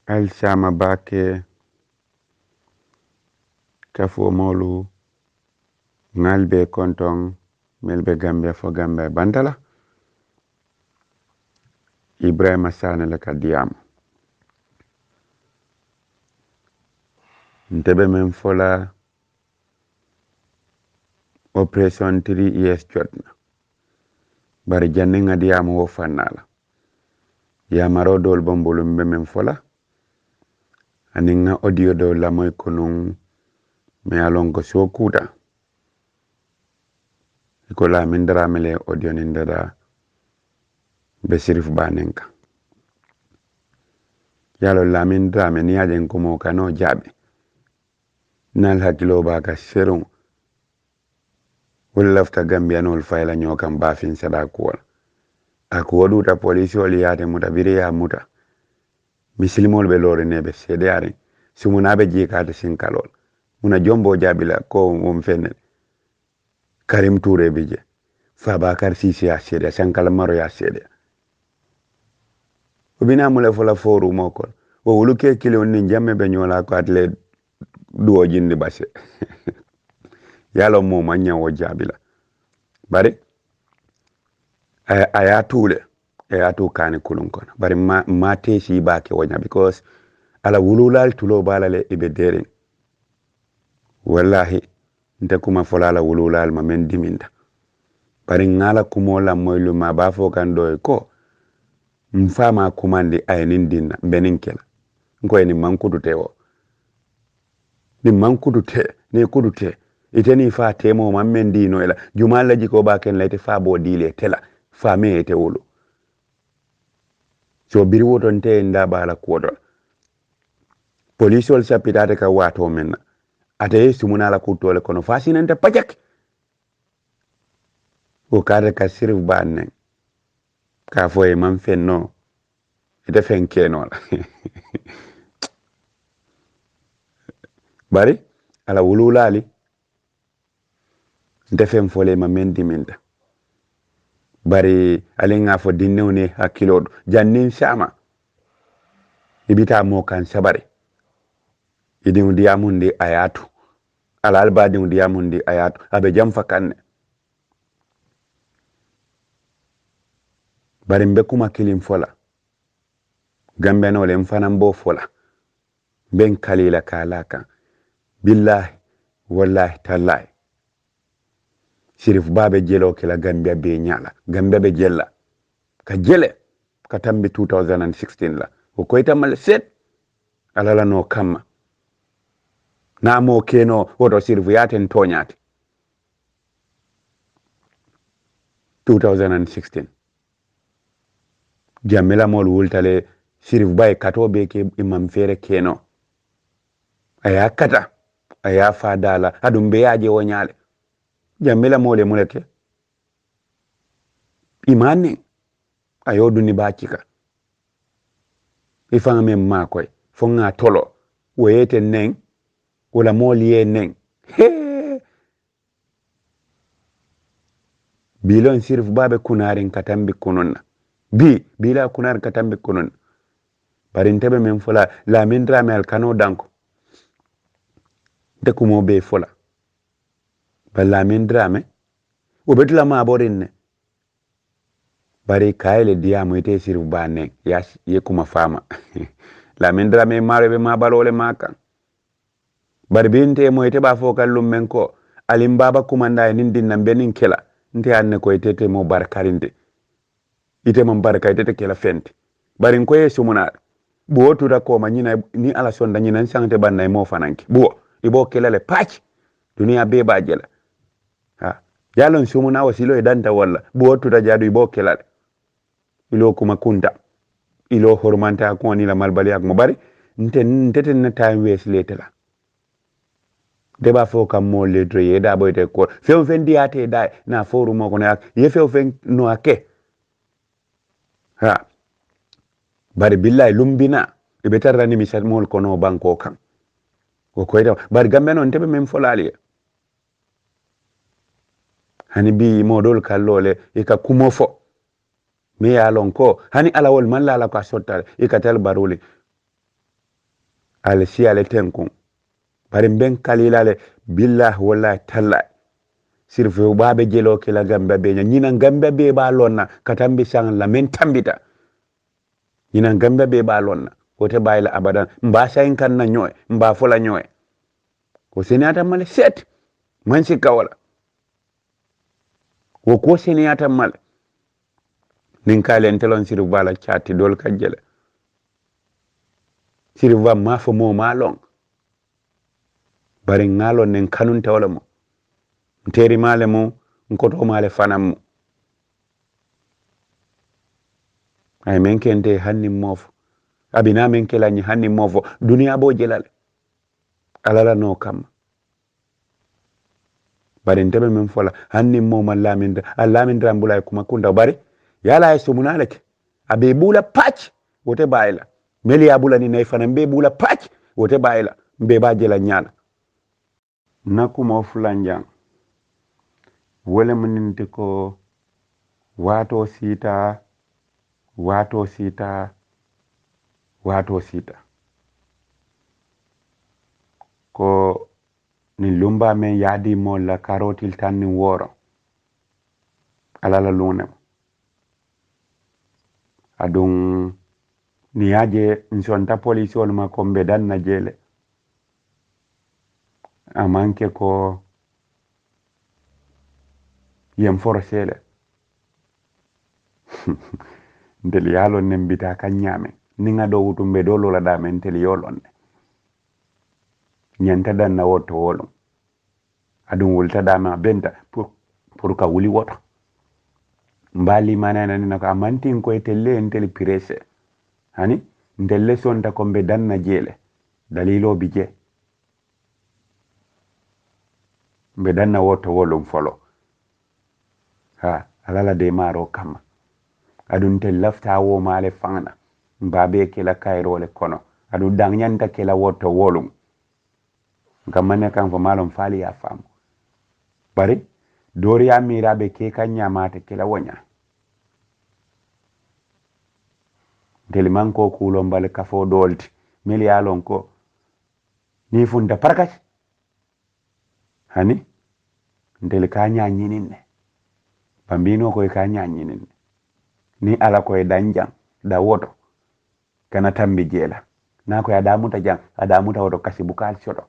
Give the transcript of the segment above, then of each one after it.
alsama bake kafo molu ngalbe konton melbe Gambia fo Gambia bantala Ibrahima Sane le kadiyam ntebe men fola operation 3 years jotna bari janne ngadiyam wo fannala ya maro dol bombolu men fola aninga audio do la moy konun me alon ko so kuta ko la min dara mele audio ni ndada be sirif banenka yalo la min dara me ni ajen ko mo kano jabe nal hakilo ba ka serun wol lafta Gambia nol fayla nyokam ba fin sada ko ako waduta police wol yaate muta bire ya muta mislimol be lore nebe sedare sumuna be jikata sinkalol muna jombo jabila ko mom fenne Karim Touré bije Fabakar Sisi ya sede sankala maro ya sede ubina mule fola foru mokol wo wuluke kilo ni jamme be nyola ko atle duo jindi basse yalo mo manya wo jabila bari ayatule ayatu kani kulun kono bari ma tesi bake wonya because ala wululal tulo balale ibe derin wallahi nte kuma fola ala wululal ma men diminda bari ngala kumola moylu ma ba fo kan doy ko mfama kumandi aynin dinna benin kela ko ni mankudu tewo ni mankudu te ni kudu te iteni fa temo mammen dino ela jumala jiko ba ken lete fa bo dile tela fa me ete wulu so biri woton te nda bala kodo police wol sapitade ka wato men ate sumuna la kutole kono fasinante pajak o kare ka sirif banne ka foye man fenno ite fen keno la bari ala wululali nte fen fole ma men diminta bari alinga fo dinnewne hakkilodo jannin sama ibita mo kan sabare idin diamundi ayatu ala albadin diamundi ayatu abe jam fakanne bari mbe kuma kilin fola Gambia no le mfanan bo fola ben kalila kalaka billahi wallahi tallahi sirif babe jelo kila Gambia be nyala Gambia be jella ka jele ka tambi 2016 la o koyta mal set alala no kama na mo keno woto sirif yaten tonyati 2016 jamila mol wultale sirif bay katobe ke imam fere keno aya kata aya fadala adum be yaje wonyale jamila mole muleke imani ayodu ni bakika ifanga mem makoy fonga tolo woyete neng wala moliye neng bilon sirif babe kunarin katambi kunonna bila kunar katambi kunonna barintebe men fola la min drame al kano danko de kumo be fola balla min drame o betula ma borinne bari kayle diamu ite sirif banne ya ye kuma fama la min drame maro be ma balole maka bari binte mo ite ba fo kallum men ko alim baba kumanda nin dinnan benin kela nte anne ko ite mo barkarinde ite mo barka ite kela fenti bari ko yesu muna bo tuda ko manyina ni ala sonda nyina sangte banna mo fananki bo ibo kelale patch dunia be ba jela ha yalon sumuna wasilo edanta walla bo tuda jadu ibo kelale ilo kuma kunta ilo hormanta ko ni la malbali ak mo bari ntete na time waste letela deba fo kam mo le dre da boyte ko few fen diate da na foru mo ko nak ye few fen no ake ha bari billahi lumbina e be tarrani mi mol ko no banko kan ko koyta bari gambe non tebe men folali hani bi modol kallole e ka kumo fo mi ya lon ko hani alawol man la ka sotta e ka tel baruli ale si ale tenkun bari ben kalilale billah wallahi tallahi sirfe babe jelo kila gamba be nyina gamba be ba lonna katambi sang la men tambita nyina gamba be ba lonna wote bayla abadan mba sayin kan na nyoy mba fola nyoy ko senata male set man si kawala wo ko senata male nin kalen telon sirf bala chati dol kajjele sirf ba ma fo mo malong bari ngalo nen kanun tawla mo nteri male mo nkoto male fanam mo ay men kente hanni mofo abina men kelani hanni mofo duniya bo jelale alala no kam bari ntebe men fola hanni mo malamin allamin rambulay kuma kunda bari yala ay sumunaleke abe bula patch wote bayla meli abula ni nay fanam be bula patch wote bayla mbe ba jela nyala nakuma fulanjang wole muninti ko wato sita ko ni lumba men yadi mo la karotil tan ni woro alala lunem adun ni yaje nsonta police wol ma kombe dan na jele amanke ko yem forcele ndel yalo nembita kanyame ninga do wutumbe do lola da men tel yolonne nyanta dan na woto wolo adun wulta da ma benta pour ka wuli woto mbali manana ni nako amantin ko telle entel pirese hani ndelle sonta kombe dan na jele dalilo bije mbe dan na woto wolo folo ha alala de maro kama adun tel lafta wo male fangna mbabe kila kairo le kono adu dangnyanta kila woto wolum ngamane kan fo malum fali ya famu bari dori ya mirabe ke kanya mate kila wonya deliman ko kulo mbale kafo dolti mili alon ko ni funda parkas hani ndel kanya nyininne bambino ko kanya nyininne ni ala ko danjang da woto kana tambi jela na ko adamuta jang adamuta woto kasibukal soto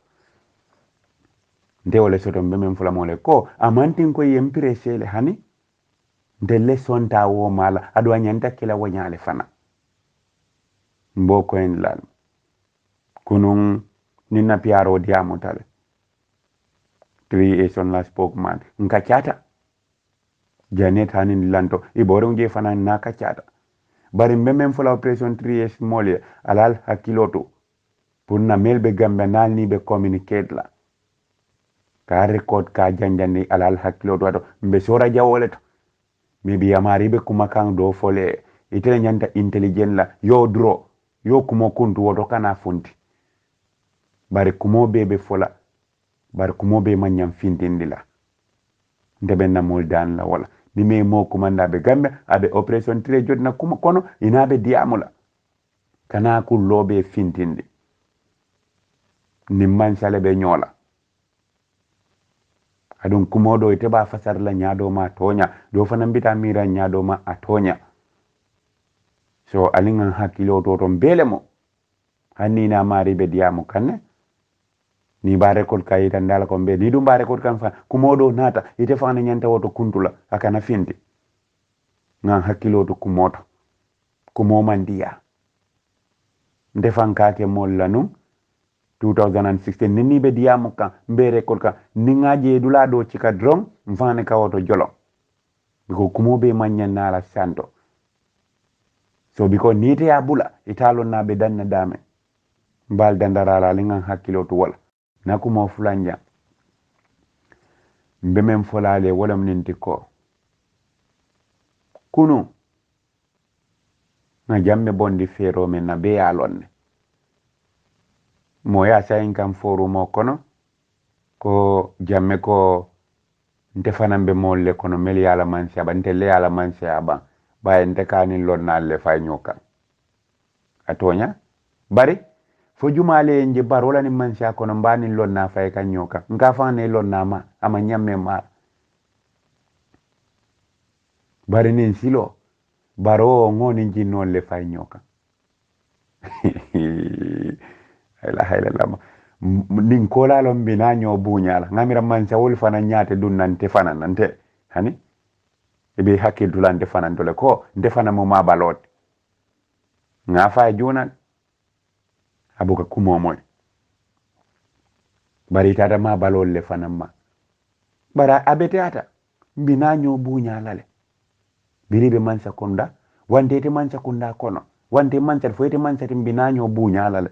nde wala soto mbemem fula mole ko amantin ko yempire sele hani ndelle sonta wo mala adwa nyanta kila wonyale fana mboko en lal kunun nina piaro diamo tale 3 e son la spokesman nka chata janet hanin lanto iboro nge fana na ka chata bari mbemem fula operation 3s molie alal hakiloto pour na melbe gambe nal ni be communicate la ka record ka janjandi alal hakiloto wato mbe sora jawole to maybe amari be kuma kan do fole itele nyanta intelligent la yo draw yo kumo kuntu woto kana funti bari kumo bebe fola bari kumo be manyam fintindi la ndebe na moldan la wala ni me mo kumanda be gambe abe operation 3 jodna kuma kono inabe diamula kana ku lobe fintindi ni man sale be nyola adun kumodo ite ba fasar la nyado ma tonya do fana mbita mira nyado ma atonya so alingan hakilo to to mbele mo hanni na mari be diamu kanne ni bare kol kayita ndala ko be ni dum bare kol kan fa kumodo nata ite fana nyanta woto kuntula akana finti ngan hakilo to kumoto kumo mandiya ndefan kake mollanu 2016 nini be diamu kan mbere kol kan ningaje dula do cika drom mfane ka woto jolo biko kumo be manyan nala santo so biko nite ya bula italo na be danna dame mbal dandarala lingan hakilo to wala nakumo fulanja mbemem folale wala mninti ko kunu na jamme bondi fero men na be alonne moya sayin kam foru mo kono ko jamme ko nte fanan be molle kono meli yala mansi aba nte le yala mansi aba baye nte kanin lon na le fay nyoka atonya bari fo jumale nje barola ni man sha kono mbani lonna fay kan nyoka nga fa ne lonna ma ama nyamme ma bari nin silo baro ngoni jinno le fay nyoka hayla lama nin kola lon bina nyo bunyala ngamira man sha wol fana nyaate dun nante fana nante hani ebe hakke dulante fana dole ko nde fana mo ma balot nga fa juna abuka kumo moy bari tata ma balol le fana ma bara abete ata mbina nyo bunyala le biribe mansa kunda wante te mansa kunda kono wante mansa foyete mansa mbina nyo bunyala le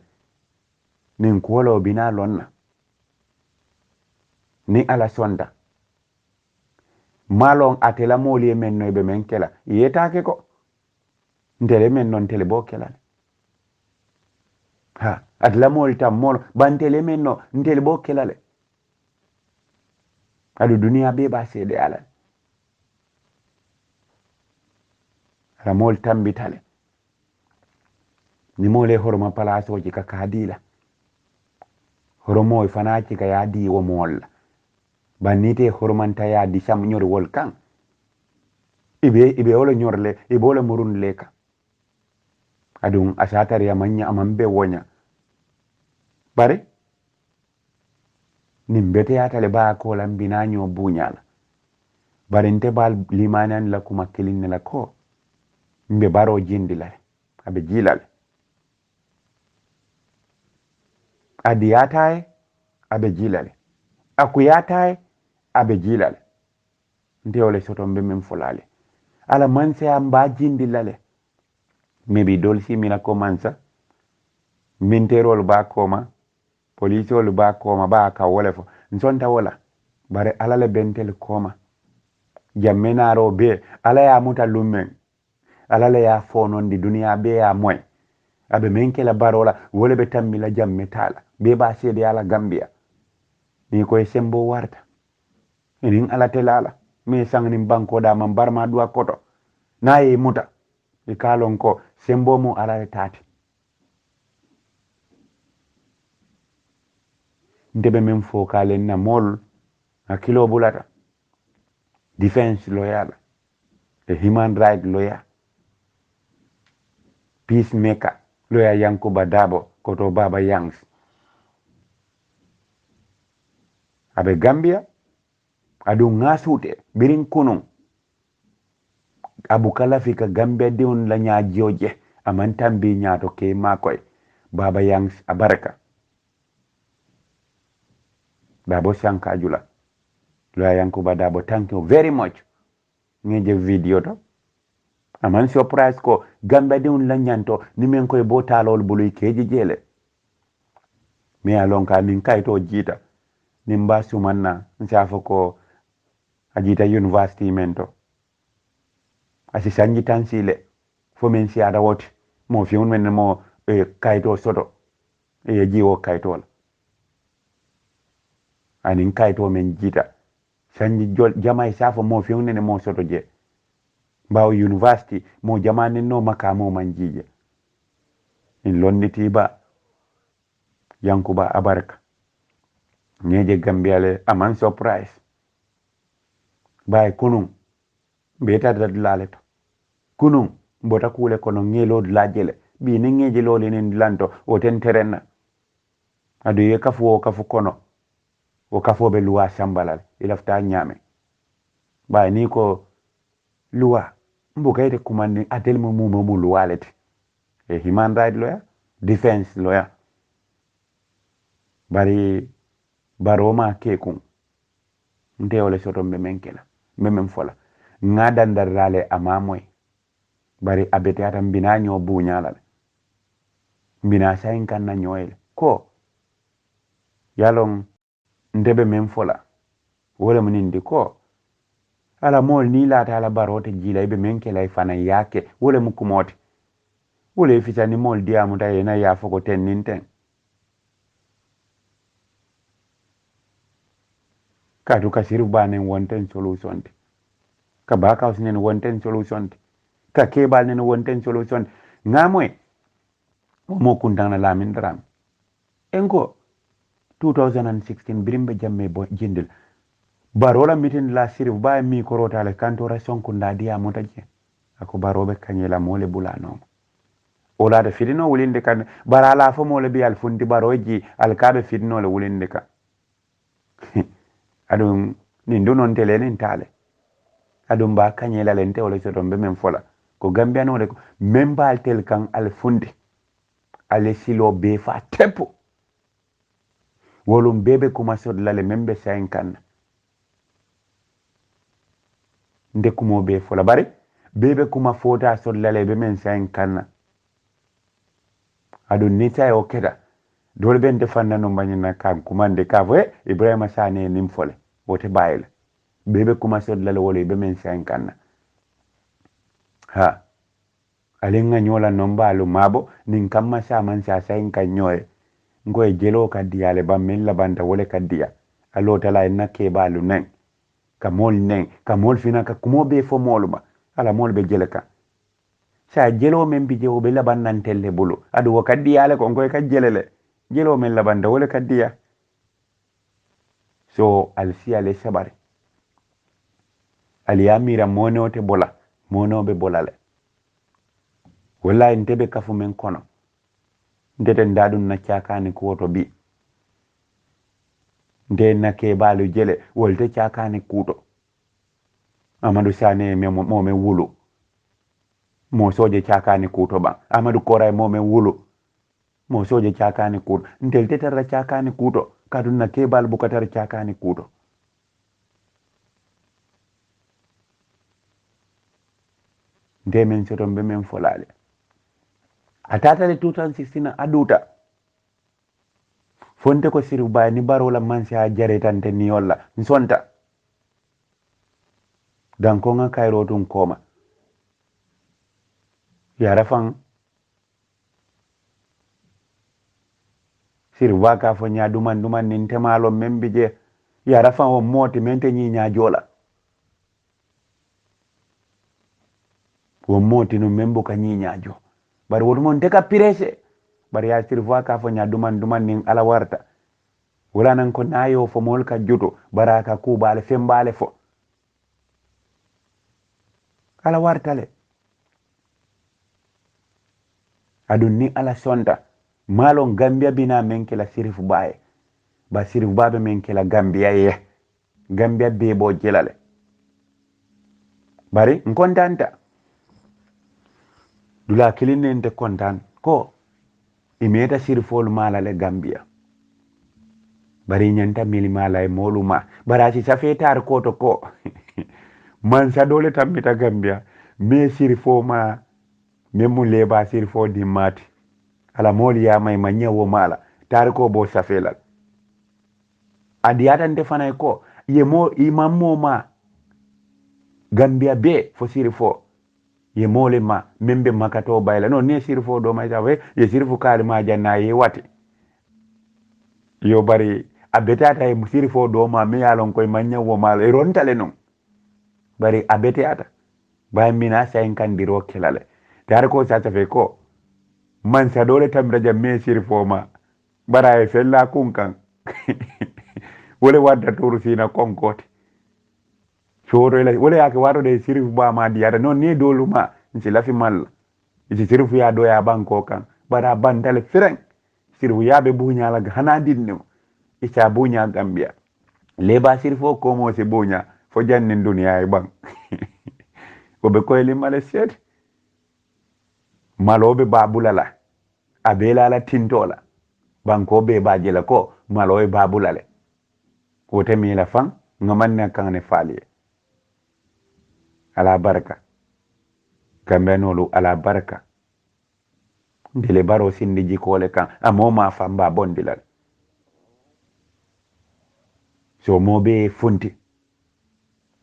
nin kuwolo bina lonna ni ala sonda malon atela moli men no be men kela yetake ko ndele men non tele bo kela ha atela moli tam mol bantele men no ndele bo kela le adu dunia be ba sede ala ala mol tambitale ni mole horoma palaso ji ka kadila horomo fana ci ka yadi wo mol banite hormanta yadi sam nyori wol kan ibe wala nyorle ibe wala murun leka adun asatar ya manya amambe wonya bare nimbete ya tale ba ko lambina nyo bunyala bare nte bal limanan la kuma kilin la ko mbe baro jindi la abe jilal adiyatae abe jilal akuyatae abe jilal nte ole soto mbe men fulale ala manse amba jindi lale maybe dolsi mina komansa minterol ba koma polisol ba koma ba ka wole fo nsonta wala bare ala le bentel koma jammenaro be ala ya muta lumen ala le ya fonon di dunia be ya moy abe menkela barola wole be tammila jammetala be ba sede ala gambia ni koy sembo warta inin ala telala me sangni banko da man barma duwa koto nayi muta e kalon ko sembo mu ala tati ndebe men fo kalen na mol akilo bulata defense lawyer a human right lawyer peacemaker lawyer Yankuba Dabo koto Baba Yangs abe Gambia adu ngasute birin kunun abu kala fika Gambia diun la nya joje amantambi nyato ke makoy Baba Yangs abaraka Dabo Shanka Jula lawyer Yankuba Dabo, thank you very much ngeje video to aman surprise ko Gambia diun la nyanto ni men koy bo talol buluy keji jele mi alonka min kayto jita nimba sumanna nsafo ko ajita university mento asi sanji tansile fo men si ada woti mo fi men mo kayto soto jiwo kayto la anin kayto men jita sanji jamay safo mo fi ne mo soto je bawo university mo jamane no makamo manjije in lonniti ba Yankuba abaraka nyeje Gambia le aman surprise bay kunun beta dadlale to kunun mbota kule kono ngelo dlajele bi ne ngeje lole nen lanto o ten terenna adu ye kafu kono o kafo be luwa sambalal ilafta nyame bay ni ko luwa mbukayte kumandi atel mu luwalete e human right lawyer defense lawyer bari baroma kekun nte ole soto mbe menkela mbe men fola ngada ndarale amamoy bari abete ata mbina nyo bunyala mbina sayin kan na nyoyle ko yalon ndebe men fola wala munindi ko ala mol ni lata ala barote jila ibe menkela ifana yake wala mukumote wala ifisa ni mol diamu ta yena ya foko ten ninten kadu kasiru banen wonten solution te ka baka usnen wonten solution te ka kebal nen wonten solution ngamoy mo kundana lamin dram enko 2016 birimbe jamme bo jindil barola mitin la sirif ba mi korota le kantora sonkunda dia motaje ako barobe kanyela mole bulano ola da fidino wulinde kan barala fo mole bi al fundi baroji al kabe fidino le wulinde ka adum ni ndonon tele nin tale adum ba kanyela lente wala so dombe men fola ko gambia no de memba al tel kan al fundi ale silo be fa tempo wolum bebe kuma sod lale membe sayin kan nde kumo be fola bari bebe kuma fota sod lale be men sayin kan adu nita yo keda dole ben defanna no banyina kan kumande ka vo ibrahima sane nim fole wote bayile bebe kuma sod lale wole be men sayin kan ha alinga nyola nombalu mabo nin kamma sa man sa sayin kan nyoye ngoy jelo kadiyale ba min labanta wole kadiya alo tala na ke balu nen kamol fina ka kumo be fo moluma ala mol be jeleka sa jelo men bi jewo be laban nan telle bulu adu wo kadiyale ko ngoy ka jelele jelo men labanta wole kadiya so al siyale sabari al yamira mono te bola mono be bolale wallahi ntebe kafu men kono ndete ndadun na chakani kuoto bi nde na ke balu jele wolte chakani kuto amadu sane mo me wulu mo soje chakani kuto ba amadu koray mo me wulu mo soje chakani kuto ndelte tarra chakani kuto kadun na ke bal bukatar chakani kuto nde men sotombe men folale atata le 2016 aduta fonte ko siru bay ni barola mansi a jaretante ni yolla nsonta dan ko nga kayro tun koma ya rafan siru waka fo nya duman nin temalo membije ya rafan o moti mente nyi nya jola wo moti no membo ka nyi nya jo bari wodu mon teka pirese bari ya sirva ka fo nya duman nin ala warta wala nan ko nayo fo mol ka juto baraka ku bale fembale fo ala warta le adun ni ala sonda malon gambia bina men kela sirifu baye ba sirifu babe men kela gambia ye gambia be bo jelale bari nkontanta dula kilinne nte kontan ko imeta sirifol mala le gambia bari nyanta mili mala e moluma barasi safetar koto ko man sa dole tambita gambia me sirifo ma memu leba sirifo di mati ala moli ya may manyewo mala tar ko bo safela adiyata nte fanay ko yemo imammo ma gambia be fo sirifo ye mole ma membe makato bayla no ne sirfo do may tawe ye sirfu kali ma janna ye wati yo bari abetata e sirfo do ma mi yalon koy manya wo mal e rontale non bari abetata bay mina sayin kandiro kelale dar ko sa tafe ko man sa dole tamra jamme sirfo ma bara e fella kunkan wole wadda turu sina konkote soro ila wole yake waro de sirifu ba ma diara non ni doluma nsi lafi mal isi sirifu ya do ya banko kan bara bandale fireng sirifu ya be bunya la hana dinno isa bunya gambia leba sirifu ko mo se bunya fo jannin dunya e bang ko be ko eli male set malobe babulala abela la tintola banko be bajela ko malobe babulale ko temi la fan ngamanne kan ne faliye ala baraka kambenolu ala baraka ndele baro sindi jikole kan amoma famba bondilal so mobe funti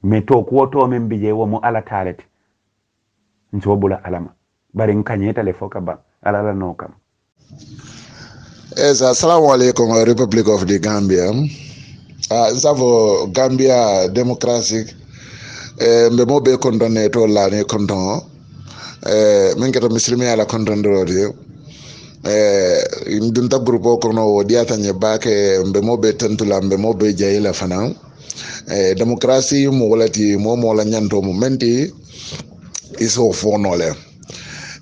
meto kuoto men bije wo mo ala talete nsobula alama bari nkanyeta le foka ba ala la no kam. Yes, assalamu alaikum, Republic of the Gambia. Savo Gambia Democratic mbe mo be condamné to la ne condamn min keto muslimi ala condamné ndunta grupo kono o diata nye bake mbe mobe tentula mbe mobe jayila fana demokrasi mo walati mo la nyanto mo menti iso fonole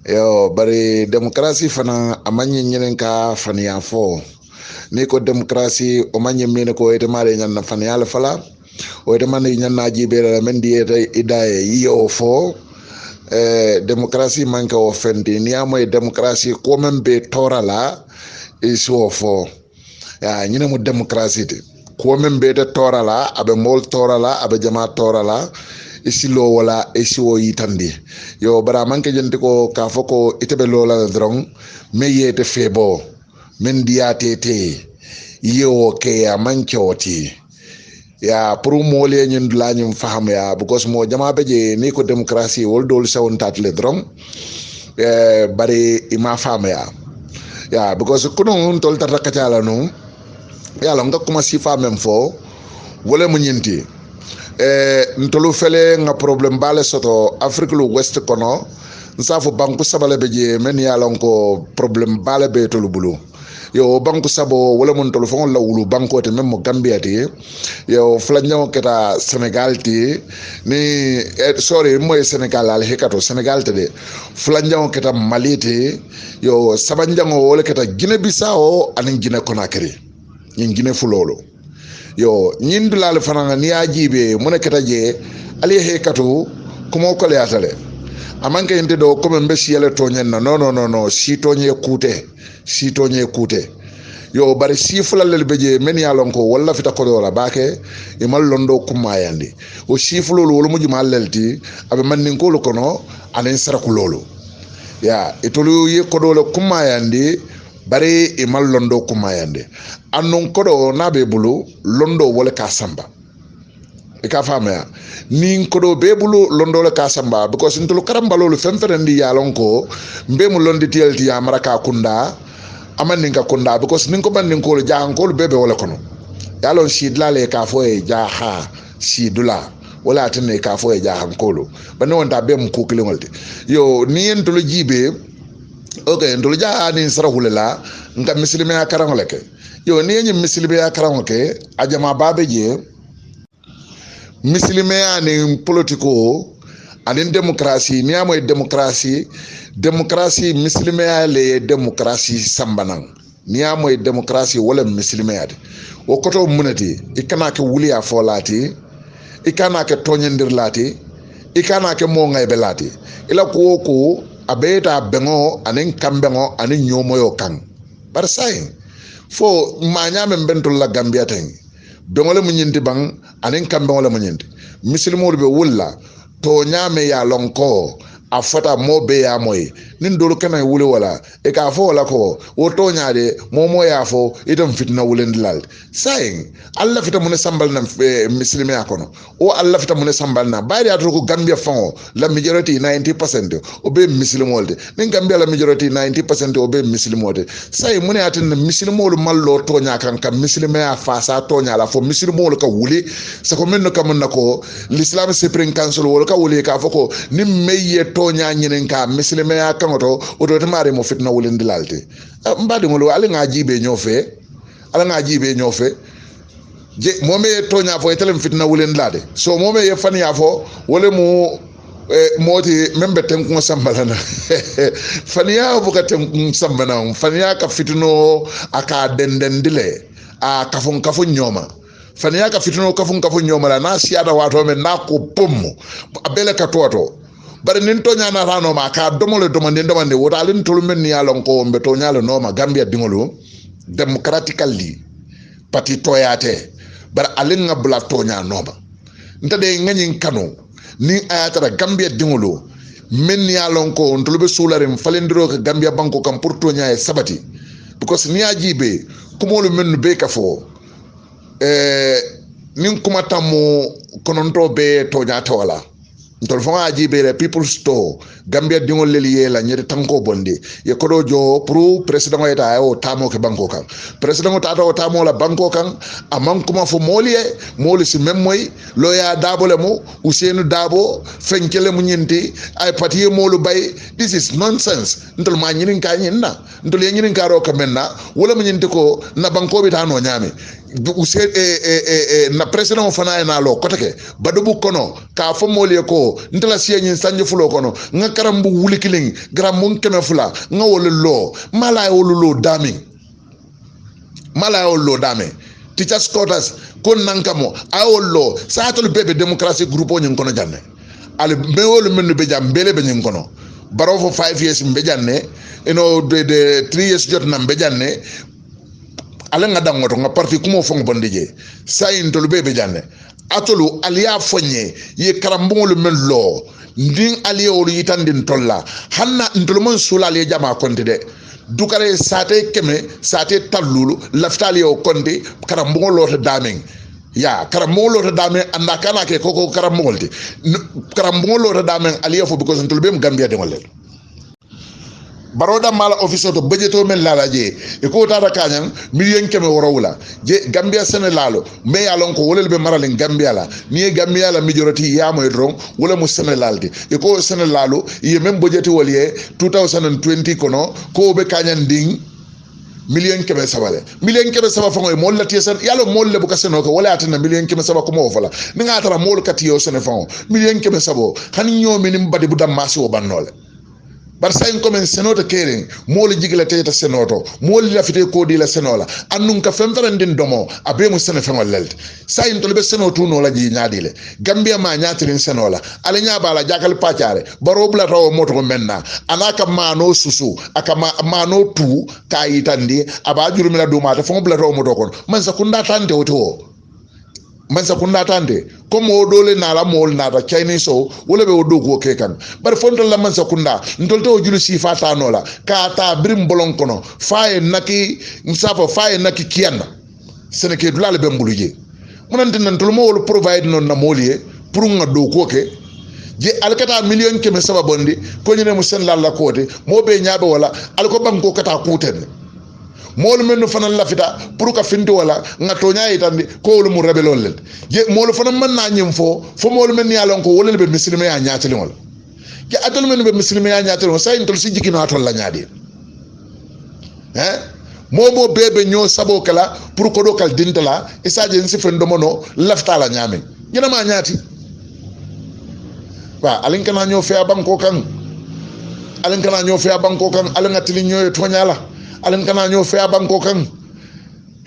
yo bari demokrasi fana amanye nyenen ka fani ya fo ni ko demokrasi o manye mine ko ete mare nyanna fani ala fala o ete mane nyanna jibere mendi ete idaye yo fo demokrasi manka o fendi ni amoy demokrasi ko membe torala iso fo ya nyine mo demokrasi te ko membe de torala abe mol torala abe jama torala isilo wala isiwo yitandi yo bara manke jenti ko ka foko itebe lola drong meyete febo men diatete yo ke ya manchoti ya pour mole ñun la ñu faham ya because mo jama beje ni ko demokrasi wol dol sawon tatle drong bari ima faham ya because kuno on tol tarakata no ya la nga kuma si famem fo wala mu ñenti ntolu fele nga problem bale soto Afrique lu west kono nsafo banku sabale beje men ya lonko problem bale be tolu bulu yo banku sabo wala mon tolu fon la wulu banko te même mo Gambia te yo flanjo keta Senegal te ni sorry moy Senegal al hekato Senegal te de flanjo keta Mali te yo sabanjango wala keta Guinea Bissau anin Guinea Conakry ñin Guinea fulolo yo ñin dulal fananga ni ajibe mo nekata je ali hekato kumo ko le atale amanke inte do comme mbe siele tonyen na no si tonye kute yo bari si fulal beje men ya lonko walla fita ko dola bake e mal londo kumayandi o si fulol wala muju malelti abe mannin ko lo kono anen saraku lolo ya etolu ye ko dola kumayandi bari e mal londo kumayande annon ko do nabe bulu londo wala ka samba e ka fama ni ko do be bulu londo la ka samba because ntolu karambalo femferendi ya lonko mbe mu londi telti ya maraka kunda amani nga kunda because ninko ban ninko le jaan ko bebe wala kono yalon shidla le ka fo e jaha shidula wala tane ka fo e jahan kolo bani wonta be mu kukile ngolti yo ni entolo jibe okay entolo jaha ni sarahulela nga muslime ya karangoleke yo ni nyi muslime ya karangoke ajama babe je muslime ya ni politiko anin demokrasi ni amoy demokrasi muslime ya le demokrasi sambanan ni amoy demokrasi wala muslime ya o koto munati ikana ke wuli ya folati ikana ke tonyendir lati ikana ke mo ngay belati ila ko abeta bengo anin kambengo anin nyomoyo kan bar say fo manyame bentul la Gambia tan bengole mu nyinti bang anin kambengo la mu nyinti muslimo be wulla to nyame ya lonko afata mobe ya moy nin dolu kana wule wala e ka fo wala ko o to nyaade momo ya fo itam fitna wulen dilal saying alla fita mun sambal na muslimi akono o alla fita mun sambal na bayri ato ko Gambia fango la majority 90% o be muslimolde nin Gambia la majority 90% o be muslimolde say mun atin muslimol mallo to nya kan kam muslimi ya fa sa to nya la fo muslimol ka wuli sa ko men ko mun nako l'islam supreme council wala ka wuli ka fo ko nim meye to nya nyinen ka muslimi ya kangoto o do tamare mo fitna wulen dilalti mbadi ngolo ala nga jibe nyofe je mome to nya fo etelem fitna wulen dilade so mome ye fan ya fo wala mu moti membe tem ko sambalana faniya bu ka tem sambana faniya ka fitno aka dendendile a kafon nyoma faniya ka fitno kafon nyoma la na siada wato men na ko pom abele ka toto bari nin to nyana rano ma ka domole domande wota lin tolu men ni alon ko mbe to nyalo no ma Gambia dingolo democratically pati toyate bar alin ngabla to nya no ba ntade ngani kanu ni ayata Gambia dingolo men ni alon ko tolu be sulare falendiro ka Gambia banko kam pour to nya e sabati because ni ajibe kumolu men be ka fo nin kuma tamu kononto be to nya tawala ntol fo ajibe le people store gambia dingol le liye la nyete tanko bonde ye kodo jo pro president eta o tamo ke banko kan president o tata o tamo la banko kan amman kuma fo moli si memmoy loya dabo le mo Ousainou Dabo fenkele mu nyinti ay patiye molu bay this is nonsense ntol ma nyin ka nyinna ntol ye nyin ka ro ka menna wala mu nyinti ko na banko bi tano nyame na president o fana na lo kotake badubu kono ka fo moli ko ntala siye nyin sanje fulo kono nga karambu wulikiling gram mun keme fula nga wole lo mala wole lo dami teachers quotas kon nankamo awollo satol bebe democracy group o nyin kono janne ale mewol menno be jam bele be nyin kono baro fo 5 years mbe janne de 3 years jot na mbe janne ala nga dangoto nga parti kumo fongo bondije sayin tol bebe janne atolu aliya fonye ye karambongol men lo ndin aliyolu yitandin tolla hanna ntolmon sulale jama konti de dukare sate keme sate tallulu laftali o konti karambongol lo damen ya karambongol lo damen anda kana ke koko karambongol ti karambongol lo damen aliya fo because ntolbem gambia de ngol baroda mala officer to budgeto men lalaje e ko tata kanyan million keme worawula je gambia senelalo me yalon ko wolel be maralen gambia la ni gambia la majority yamo edron wala mo senelalde e ko senelalo ye men budgeto woliye 2020 kono ko be kanyan ding million keme sabale million keme saba fango mo lati sen yalo mo le buka seno ko wala atana million keme saba ko mo fala ni ngata mo katiyo sene fango million keme sabo hani nyomi nim badi budam masi o bannole bar sayin komen senoto kering moli jigla teta senoto moli lafite ko di la senola annun ka femferen din domo abe mu sene fengol lelt sayin to be senoto no la ji nyaadile gambia ma nyaatirin senola ala nyaabala jakal pacare baro bla taw moto ko menna anaka mano susu aka mano tu kayitandi aba jurumi la do mata fon bla taw moto kon man sa kunda tante woto man sa kunda tante comme o dole na la mol na da Chinese so wala be o dogo ke kan bar fonto la man sa kunda ndol to julu si fata no la ka ta brim bolon kono faye naki msafa faye naki kiana sene ke dulale be mbuluje munante nan tol mo wol provide non na molie pour nga do ko ke je alkata million ke me saba bondi ko nyene mu sen la kote mo be nyaabe wala alko banko kata kuten molu men fana lafita pour ka finti wala nga tonya itandi ko wolu mu rebelol len je molu fana man na nyim fo molu men yalon ko wolel be muslime ya nyaatali wala je atol men be muslime ya nyaatali wala say ntol si jikino atol la nyaadi momo bebe nyo sabo kala pour ko do kal dintala isaje nsi fen domono lafta la nyame gina ma nyaati wa alin kana nyo fe abanko kan alin atili nyo tonyala alan kana nyo fe abanko kan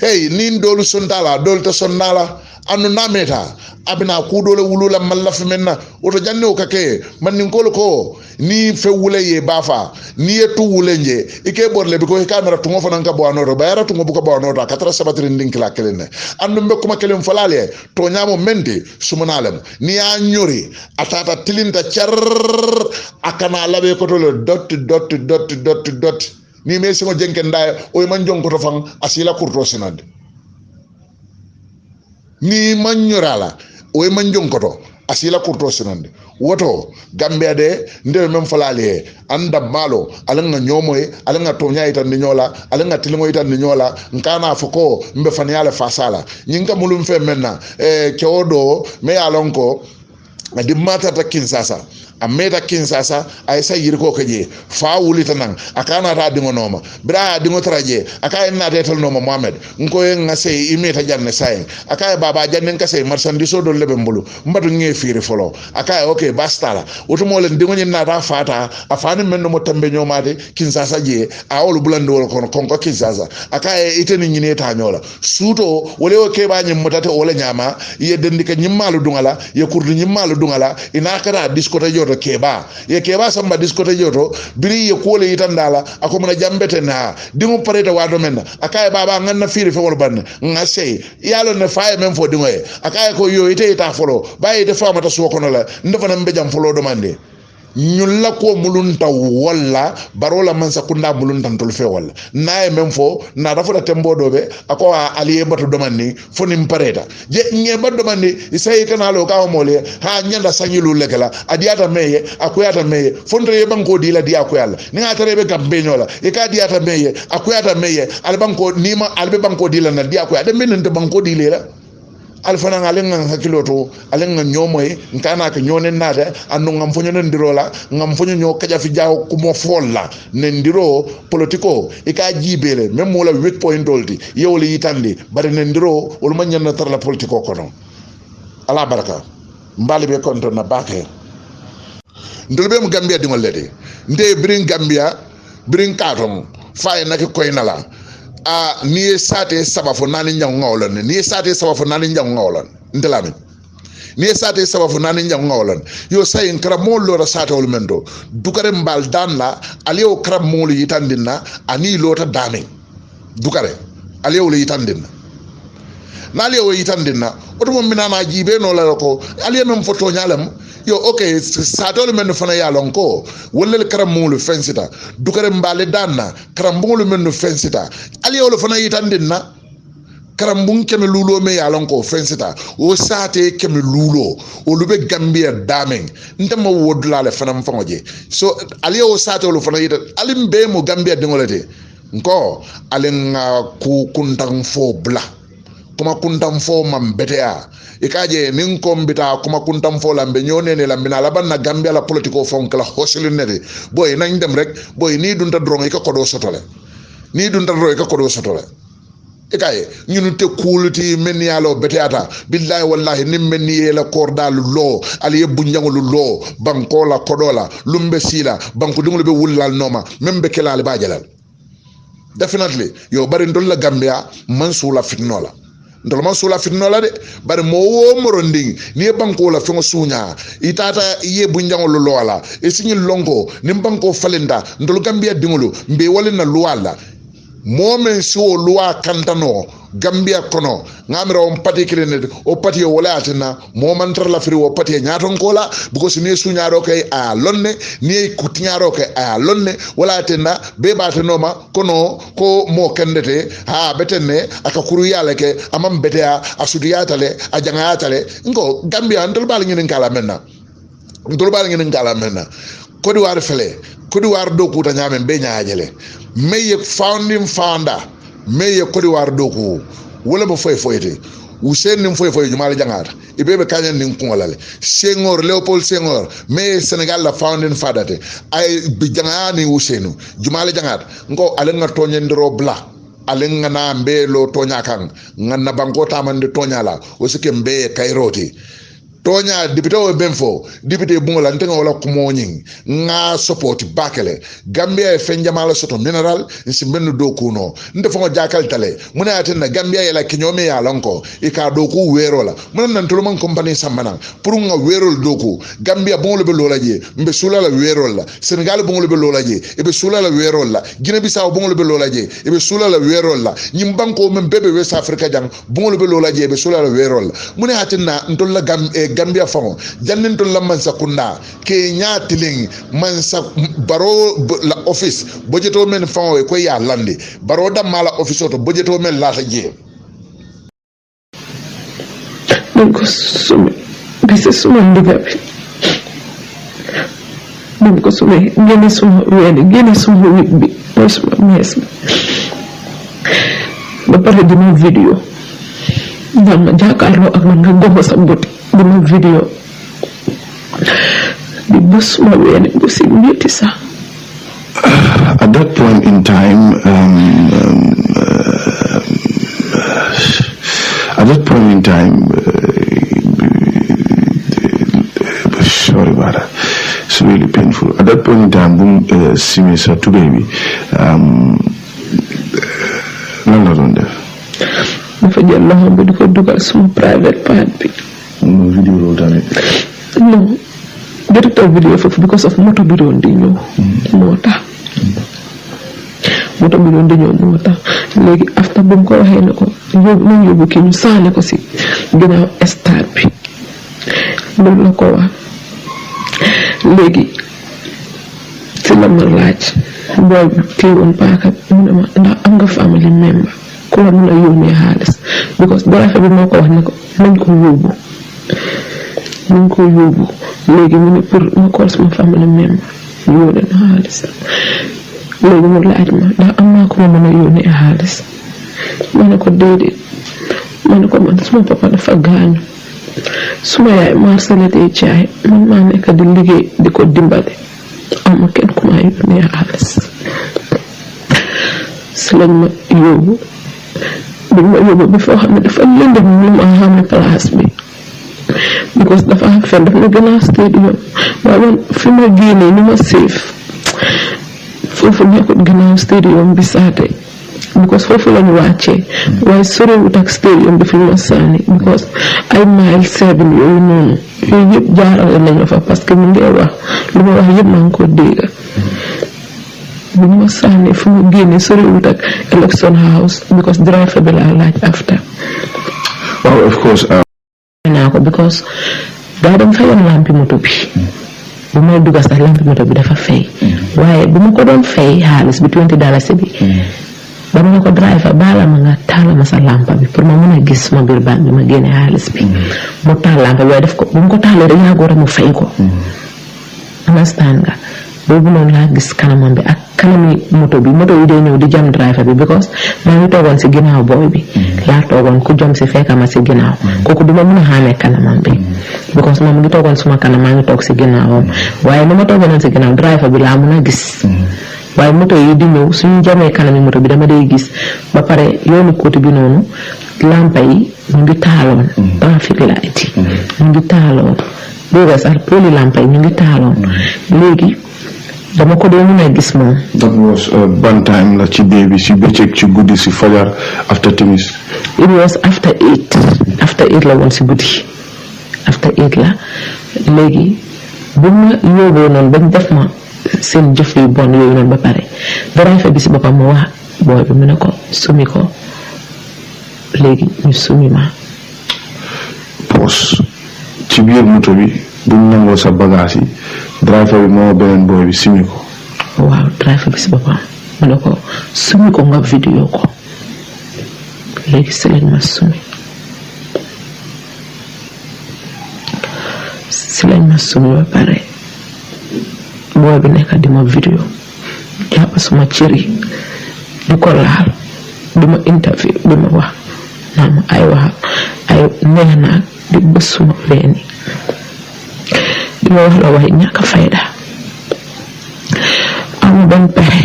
hey nin dolu sondala dol to sonnala anu nameta abina ku dole wulula mallaf menna oto janne o kake man nin ko ni fe wulaye bafa ni etu wulenje ike borle biko e camera to ngofo nan ka bo anoto bayara to ngobuko bo anoto katra sabatri ndink la kelene andu mbe kuma kelem falale to nyamo mente sumanalem ni a nyori atata tilinta char akana labe ko to dot ni me simo jenken nday o man jonko to fang asila kurto sinade ni man nyorala o man jonko to asila kurto sinade woto gambia de ndel mem falale anda malo alanga nyomoy alanga to nyaay tan ni nyola alanga tilimo tan ni nyola nkana foko mbe faniale fasala nyinga mulum fe menna keodo me alonko di mata ta Kinshasa ameta Kinshasa ay sa yirko kaje fa wulita nan akana ta dingo noma bra dingo traje akay na tetal noma Mohamed nko en ngase imeta janne say akay baba janne kase marchandise do lebe mbulu mbadu nge firi folo akay okay bastala otumo len dingo nyina ta fata afani men mo tambe nyomade Kinshasa je awolu bulando wol kono konko Kinshasa akay iteni nyine ta nyola suto wole o keba nyim motate wala nyama ye dendika nyimmalu dungala ye kurdu nyimmalu dungala ina kara diskota joto keba ye keba samba diskota joto biri ye kole yitandala akomuna jambete na dingo pareta wado menna akaye baba nganna firi fe wol banne ngase yalo ne faye men fo dingo ye akaye ko yo ite ita folo baye ite fama ta so kono la ndefana mbe jam folo do mande ñulla ko mulunta walla barola man sakunda mulunta tol fe walla naye men fo na dafa tembo dobe ako aliye batu domani fonim pareta je nge batu domani isay kanalo ka mole ha nyanda sanyilu lekala adiata meye akuyata meye fondre ye banko dila dia ko yalla ni ngata rebe gambenyola e ka diata meye akuyata meye al banko nima albe banko dila na dia ko ya de men banko dilela alfana ngalenga hakiloto alenga nyomoy nkana ka nyone nada anu ngam fonyo ndirola ngam fonyo nyo kaja fi jaw ku mo folla ne ndiro politiko e ka jibele même wala weak point dolti yewle yitande bari ne ndiro wol ma nyanna tar la politiko kono ala baraka mbali be konto na bake ndolbe mu gambia di ngolede nde bring gambia bring katon fay nak koy nala ni sate sabafo nani nyang ngawlan ni sate sabafo nani nyang ngawlan ndelami ni sate sabafo nani nyang ngawlan yo sayin kram mo lora sate wol mendo dukare mbal danla aliyo kram mo lu yitandina ani lota dame dukare aliyo lu yitandina na aliyo yitandina oto mo minana jibe no la ko aliyo mem foto nyalam yo okay satolu men fana ya lonko wolle karamulu fensita dukare mbale danna karambulu men fensita aliyolo fana yitandinna karambun keme lulo me ya lonko fensita o sate keme lulo o lube gambia dameng ntama wodula le fana mfangoje so aliyo sate o fana yita alimbe mo gambia dingolete nko alenga ku kuntan fo bla kuma kuntan fo mambetea ikaje nin kombita kuma kuntam fo lambe nyone ne lambe na laban na gambia la politiko fon kala hoselin ne boy nañ dem rek boy ni dunta drong ka kodo sotole ni dunta roy ka kodo sotole ikaye ñunu te kulti men yalo beteata billahi wallahi nim men yela kordal lo ali yebbu njangolu lo banko la kodola lumbe sila banko dingol be wullal noma membe kelal bajalal definitely yo bari ndol la gambia man sula fitnola ndolma sula fitnola de bari mo wo moronding ni banko la fengo sunya itata ye bunjangolo loala e sinyi longo ni banko falenda ndol gambia dingolo mbe wale na luala momen so luwa kantano gambia kono ngamira on pati kirene o pati wala atina momantar la firi o pati nyaton kola because ni sunyaro kay a lonne ni kutinyaro kay a lonne wala atina be batenoma kono ko mo kendete ha betenne aka kuru yale ke amam betea asudiyatale ajangayatale ngo gambia ndol bal ngin kala menna ndol bal ngin kala menna kodi war fele kodi war do kuta nyamen be nyaajele meye founding founder meye kodi war do ku wala mo foyte Usen nim foy jumala jangata ibebe kanyen nin kungolale Senghor Leopold Senghor me Senegal la founding father te ay bi jangani Usenu jumala jangata ngo alenga tonyendro bla alenga na mbelo tonya kan nganna banko tamande tonyala osike mbe kairoti tonya député o benfo député bungola ntenga wala kumonyin nga support bakele Gambia e fenjamala soto mineral nsi benno dokuno ndefo jakal tale muna atenna Gambia yela kinyome ya lonko e ka doku werola muna nan tolman company samana pour nga werol doku Gambia bongolo be lolaje mbe sulala werola Senegal bongolo be lolaje e be sulala werola Guinea Bissau bongolo be lolaje e be sulala werola nyimbanko men bebe West Africa jang bongolo be lolaje e be sulala werola muna atenna ntolla Gambia fango jannin to lamman sakunda ke nyatiling mansa baro la office budgeto men fango ko ya lande baro da mala office to budgeto men la ta je donc suma bise suma ndigabe dum ko suma gene suma wene gene suma wibbi mo suma mes ba pare di mo video dama jakarlo ak man nga gogo sa boti di mo video di bus ma wene busi niti sa. At that point in time sorry about that, it's really painful. At that point in time boom simi sa to baby lan la doon def dafa jël loxo bi di ko dugal suma private part bi video loolu tamit non jotutoo video foofu because of moto bi doon di ñëw moo tax moto bi doon di ñëw moo tax léegi after bu mu ko waxee ne ko nañ yóbbu kii ñu saane ko si ginnaaw stade bi loolu la ko wax léegi si la ma laaj booy bi téewoon paaka mu ne ma ndax am nga family member ku la mën a yónnee xaalis because driver bi moo ko wax ne ko nañ ko yóbbu léegi mu ne pour ma call sama family member yónnee na xaalis léegi mu laaj ma ndax am naa ko ma mën a yónnee xaalis ma ne ko déedéet ma ne ko man suma papa dafa gaañu suma yaay marché la dee jaay man maa nekk di liggéey di ko dimbale am kenn ku ma yónnee xaalis si lañ ma yóbbu bi ma yóbbu bi foo xam ne dafa lëndëm ni ma xamee place bi because dafa fen daf ma gën a stadium waaye man fi ma génnee ni ma safe foofu nekkut ginnaaw stadium bi saate because foofu lañu wàccee waaye sorewut ak stadium bi fi ma sànni because ay mile 7 yooyu noonu yooyu yëpp jaarale nañu fa parce que mu ngi wax lu ma wax yëpp maa ngi ko dégg bu ma sànni fu ma génnee sorewut ak election house because driver bi laa laaj after waaw of course naa ko because gaa dem fayoon lampi moto bi bu may dugga sax lampi moto bi dafa fay waaye bu ma ko doon fay xaalis bi $20 bi dama ne ko driver baala ma nga taala ma sa lampa bi pour ma mën a gis ma biir baag bi ma génne xaalis bi mu taal lampa bi waaye def ko bu mu ko taalee rek yaa góor a mu fay ko understand nga boobu noonu laa gis kanamam bi ak kanami moto yi day ñëw di jam driver bi because maa ngi toogoon si ginnaaw booy bi laa toogoon ku jom si fekka ma si ginnaaw kooku duma mën a xàmmee kanamam bi because moom ngi toogoon suma kanam maa ngi toog si ginnaawam waaye ni ma toogoon si ginnaaw driver bi laa mën a gis waaye moto yi di ñëw suñu jamee kanami moto bi dama day gis ba pare yoonu côté bi noonu lampa yi ñu ngi taaloon traffic light yi ñu ngi taaloon booba sax poli lampa yi ñu ngi taaloon léegi dama ko doon mën a gis moom. that was ban time la ci dee bi si bëccëg ci guddi si fajar after timis. it was after 8 la woon si guddi after 8 la léegi bu ma yóbboo noonu bañ def ma seen jëf yu bon yooyu noonu ba pare driver bi si boppam mu wax booy bi mu ne ko sumi ko léegi ñu sumi ma. pos ci biir moto bi buñ nangoo sa bagage yi driver bi moo beneen booy bi sumi ko. waaw driver bi si boppam mu ne ko sumi ko nga vidéo ko léegi si lañ ma sumi ba pare booy bi nekk di ma vidéo jàpp suma cëri di ko laal di ma interview di ma wax naa ma ay wax ay neex naa di bës suma weeni di ma wax la wax ñàkk fayda amu benn pexe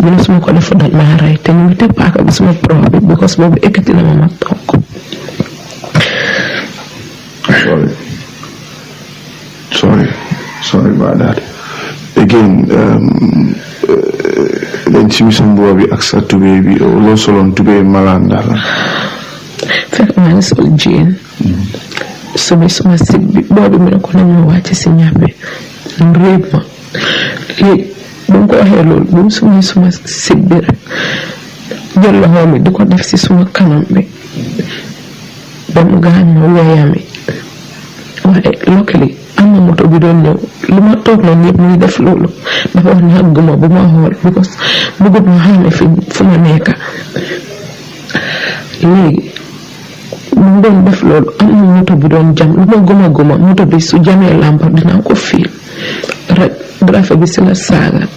mu ne suma ko defu dañ maa rey te ñu ngi teg paaka bi suma pro bi because boobu ekkati na ma toog sorry about that again dañ simi sa mbuba bi ak sa tubéy bi loo soloon tubéy malaan daal fekk maa ngi sol jean sumi suma sit bi boobu mu ne ko nañ ma wàcc si ñax bi mu réeb ma léegi bu mu ko waxee loolu bu mu suma sit bi rek jël loxo mi di ko def si suma kanam bi ba mu gaañ ma weeyam yi waaye luckily am na moto bi doon ñëw li ma toog noonu yëpp muy def loolu dafa wax ne àgguma bu ma xool because bëggut ma xamee fu ma nekka léegi mu doon def loolu am na moto bi doon jam lu ma guma moto bi su jamee lampa dinaa ko fiil rek driver bi si la saaga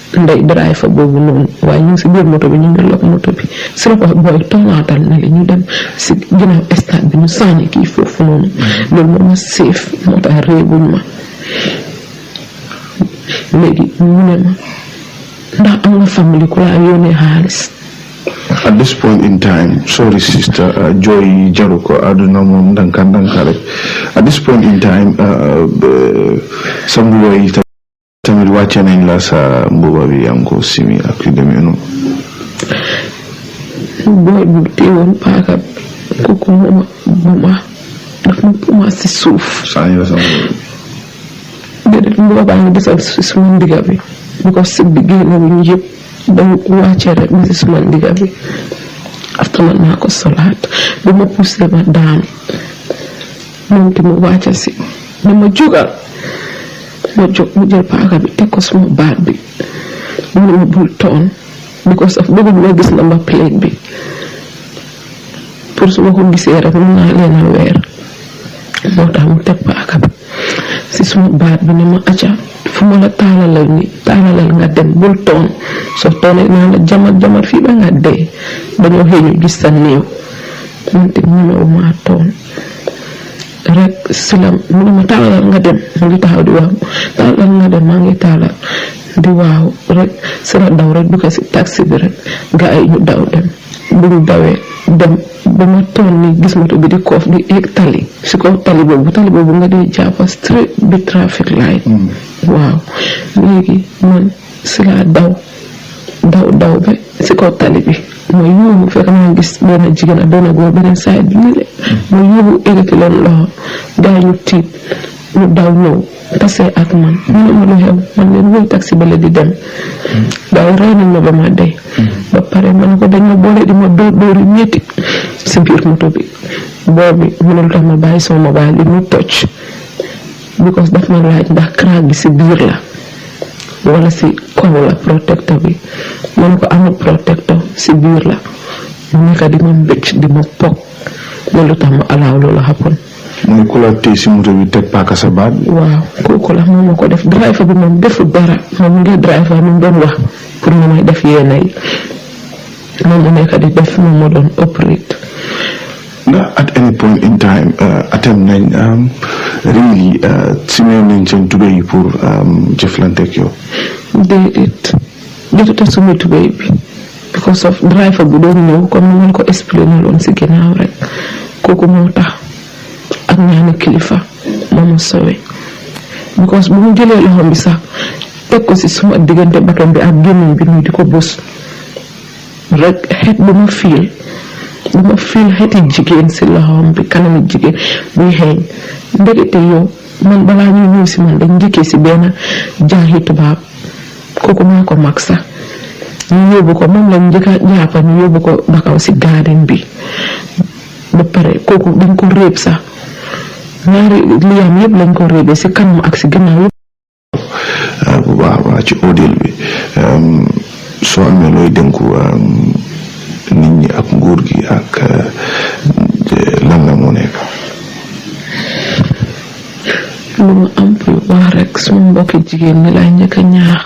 ndey driver boobu noonu waaye ñu ngi si biir moto bi ñu ngi lokk moto bi si la ko booy toonaatal na li ñu dem si ginnaaw stade bi ñu sànni kii foofu noonu loolu moo ma safe moo tax réebuñ ma léegi mu ne ma ndax am nga famille ku laa yónnee xaalis. At this point in time, sorry sister, Joy Jaruko, aduna mom danka rek. At this point in time, some boy tamit wàcce nañ la sa mbuba bi yaa ngi ko simi ak yu demee noonu. Boy bu teewoon paaka kooku mooma daf ma puma si suuf. Sànni la sa mbuba bi. Déedéet mbuba baa ngi desal si suma ndiga bi because si bi génne bi ñu yëpp dañ wàcce rek bi si suma ndiga bi after man naa ko solaat bi ma poussé ma daanu moom ti mu wàcce si ne ma jugal ma jóg mu jël paaka bi teg ko suma baat bi mu ne ma bul toon because of bëgg ma gis number plate bi pour su ma ko gisee rek mun naa leen a weer moo tax mu teg paaka bi si suma baat bi ne ma acca fu ma la taalalal nga dem bul toon soo toonee naa la jamat fii ba nga dee dañoo xëy ñu gis sa néew wante mënoo maa toon rek si la mu ne ma taalalal nga dem mu ngi taxaw di wax taalalal nga dem maa ngi taalal di waaw rek si la daw rek dugg si taxi bi rek gaa yi ñu daw dem bu ñu dawee dem ba ma toon ni gis moto bi di koof di eeg tali si kaw tali boobu nga di jàppa straight bi traffic light waaw léegi man si la daw ba si kaw tali bi mooy yóbbu fekk maa gis benn jigéen ak benn góor beneen side bi nii le mooy yóbbu eggati leen loxo gaa yi ñu tiit ñu daw ñëw tasee ak man ñu ne ma lu xew man leen woy taxi bale di dem gaa yi rey nañ ma ba ma dee ba pare man ko dañ ma boole di ma dóor yu ñetti si biir moto bi boobu mu ne lu tax ma bàyyi sama mobile bi mu toj because daf ma laaj ndax crack bi si biir la wala si kaw la protecteur bi man ko amul protecteur si biir la mu nekk di ma mbëcc di ma pok loolu tax ma alaaw loolu xappoon mooy ku la tey si moto bi teg paaka sa baat. waaw kooku la moom moo ko def driver bi moom deful dara moom mu ngi driver mu doon wax pour ñu may def yenn yi moom mu nekk di def moom moo doon operate. ndax at any point in time attempt nañ really simee nañ seen tubéy yi pour jëflanteeg yow. déedéet jotute suma tubéy bi because of driver bu doon ñëw comme ni ñu ko expliqué loon si ginnaaw rek kooku moo tax ak ñaani kilifa moo ma sowe because bu mu jëlee loxoom bi sax teg ko si suma diggante batom bi ak gémmiñ bi nii di ko bës rek xeet bu ma fiil xeeti jigéen si loxoom bi kanami jigéen buy xeeñ ndekete yow man balaa ñuy ñëw si man dañ njëkkee si benn jaaxi tubaab kooku maa ko mag sax ñu yóbbu ko moom lañ njëkka jàppa ñu yóbbu ko Bakaw si garden bi ba pare kooku dañ ko réeb sax ñaari liyam yëpp lañ ko réebee si kanam ak si ginnaaw yëpp. bu baax baax ci audil bi soo amee looy dénku nit ñi ak nguur gi ak lan la moo nekk. lu ma am pour wax rek suma mbokki jigéen ñi laay njëkk a ñaax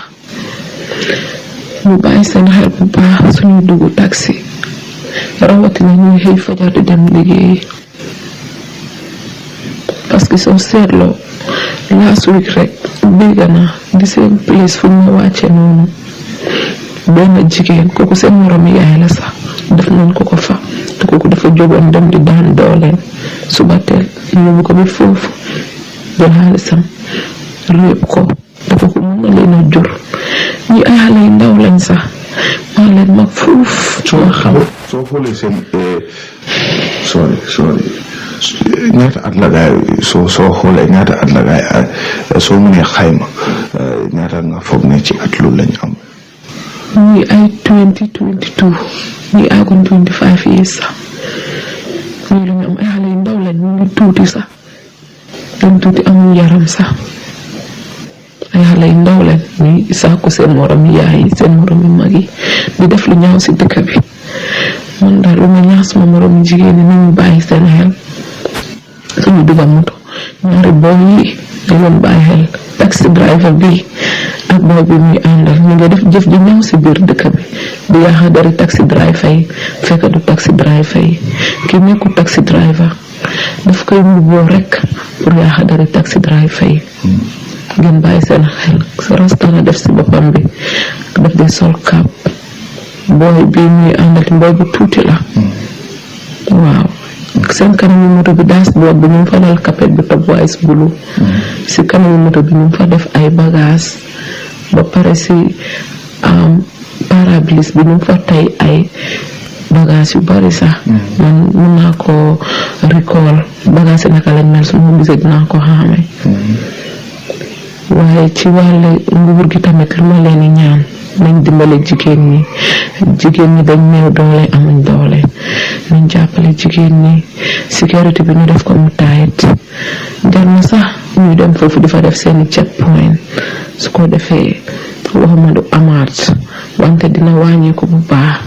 ñu bàyyi seen xel bu baax suñuy dugg taxi rawatina ñuy xëy fajar di dem liggéeyi parce que soo seetloo last week rek dégg naa di seen place fu ñu wàcce noonu benn jigéen kooku seen morom yaay la sax def nañ ko fa te kooku dafa jógoon dem di daan dooleen suba teel yóbbu ko bi foofu jël xaalisam réeb ko te kooku mën na leen a jur ñi ay xale yu ndaw lañ sax maa leen mag fuuf soo xoolee seen sorry ñaata at la gaay soo xoolee ñaata at la gaay soo mënee xayma ñaata nga foog ne ci at loolu lañ am. ñii ay 2022 ñii àggoon 25 years sax ñii la ñu am ay xale yu ndaw lañ ñu ngi tuuti sax dañ tuuti amul yaram sax ay xale yu ndaw lañ ñuy sàkku seen morom yaay yi seen morom yu mag yi di def lu ñaaw si dëkk bi man daal lu ma ñaax suma morom jigéen ñi nañu bàyyi seen xel suñu dugga moto ñaari booy yi dañ leen bàyyi xel taxi driver bi ak booy bi muy àndal ñu ngi def jëf ji ñaaw si biir dëkk bi di yaaxa dari taxi driver yi fekk du taxi driver yi ki nekkul taxi driver daf koy mbubboo rek pour yaaxa dari taxi driver yi ngeen bàyyi seen xel sa rasta la def si boppam bi daf di sol kaab booy bi muy àndal booy bu tuuti la waaw seen kanamu moto bi dashboard bi ñu fa dal kapet bi top wise bulu si kanamu moto bi ñu fa def ay bagage ba pare si parablis bi ñu fa tay ay bagage yu bari sax man mun naa ko recall bagage naka lañ mel su ma gisee dinaa ko xaame waaye ci wàllu nguur gi tamit lu ma leen di ñaan nañ dimbale jigéen ñi dañ néew doole amuñ doole nañ jàppale jigéen ñi sécurité bi ñu def ko mu taayit jar na sax ñu dem foofu di fa def seeni checkpoint su ko defee waxuma du amaat wante dina wàññeeku bu baax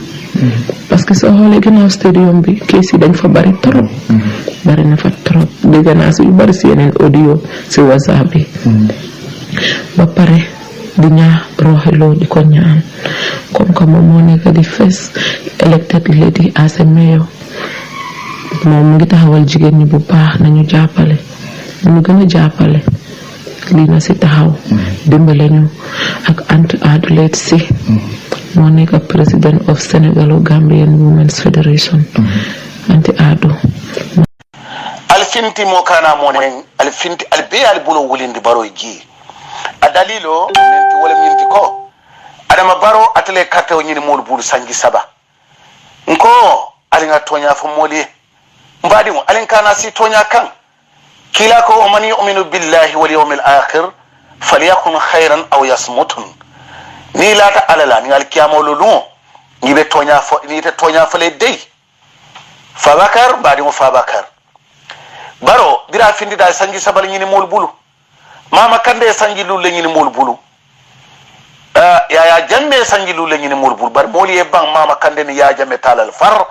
parce que soo xoolee ginnaaw stadium bi kees yi dañ fa bari trop bari na fa trop dégg naa si yu bari si yeneen audio si WhatsApp bi ba pare di ñaax roxeloo di ko ñaan comme que moom moo nekk di first elected lady as a mayor moom mu ngi taxawal jigéen ñi bu baax nañu jàppale ñu gën a jàppale lii na si taxaw dimbale ñu ak Antu Adulet Si moo nekk président of Sénégalo Gambian Women's Federation anti adu alfinti mo kana mo ne alfinti albe albulo wulindi baro ji adalilo menti wala minti ko adama baro atele carte o nyini mol bulu sangi saba nko alinga tonya fo moli mbadi mo alin kana si tonya kan kila ko man yu'minu billahi wal yawmil akhir falyakun khairan aw yasmutun ni lata alala ni alkiyamo lulu ni be tonya fo ni te tonya fo le dey fabakar badi mo fabakar baro dira findi da sangi sabal nyini mol bulu mama kande sangi lulle nyini mol bulu ya jambe sangi lulle nyini mol bulu bar moli e bang mama kande ni ya jamme talal far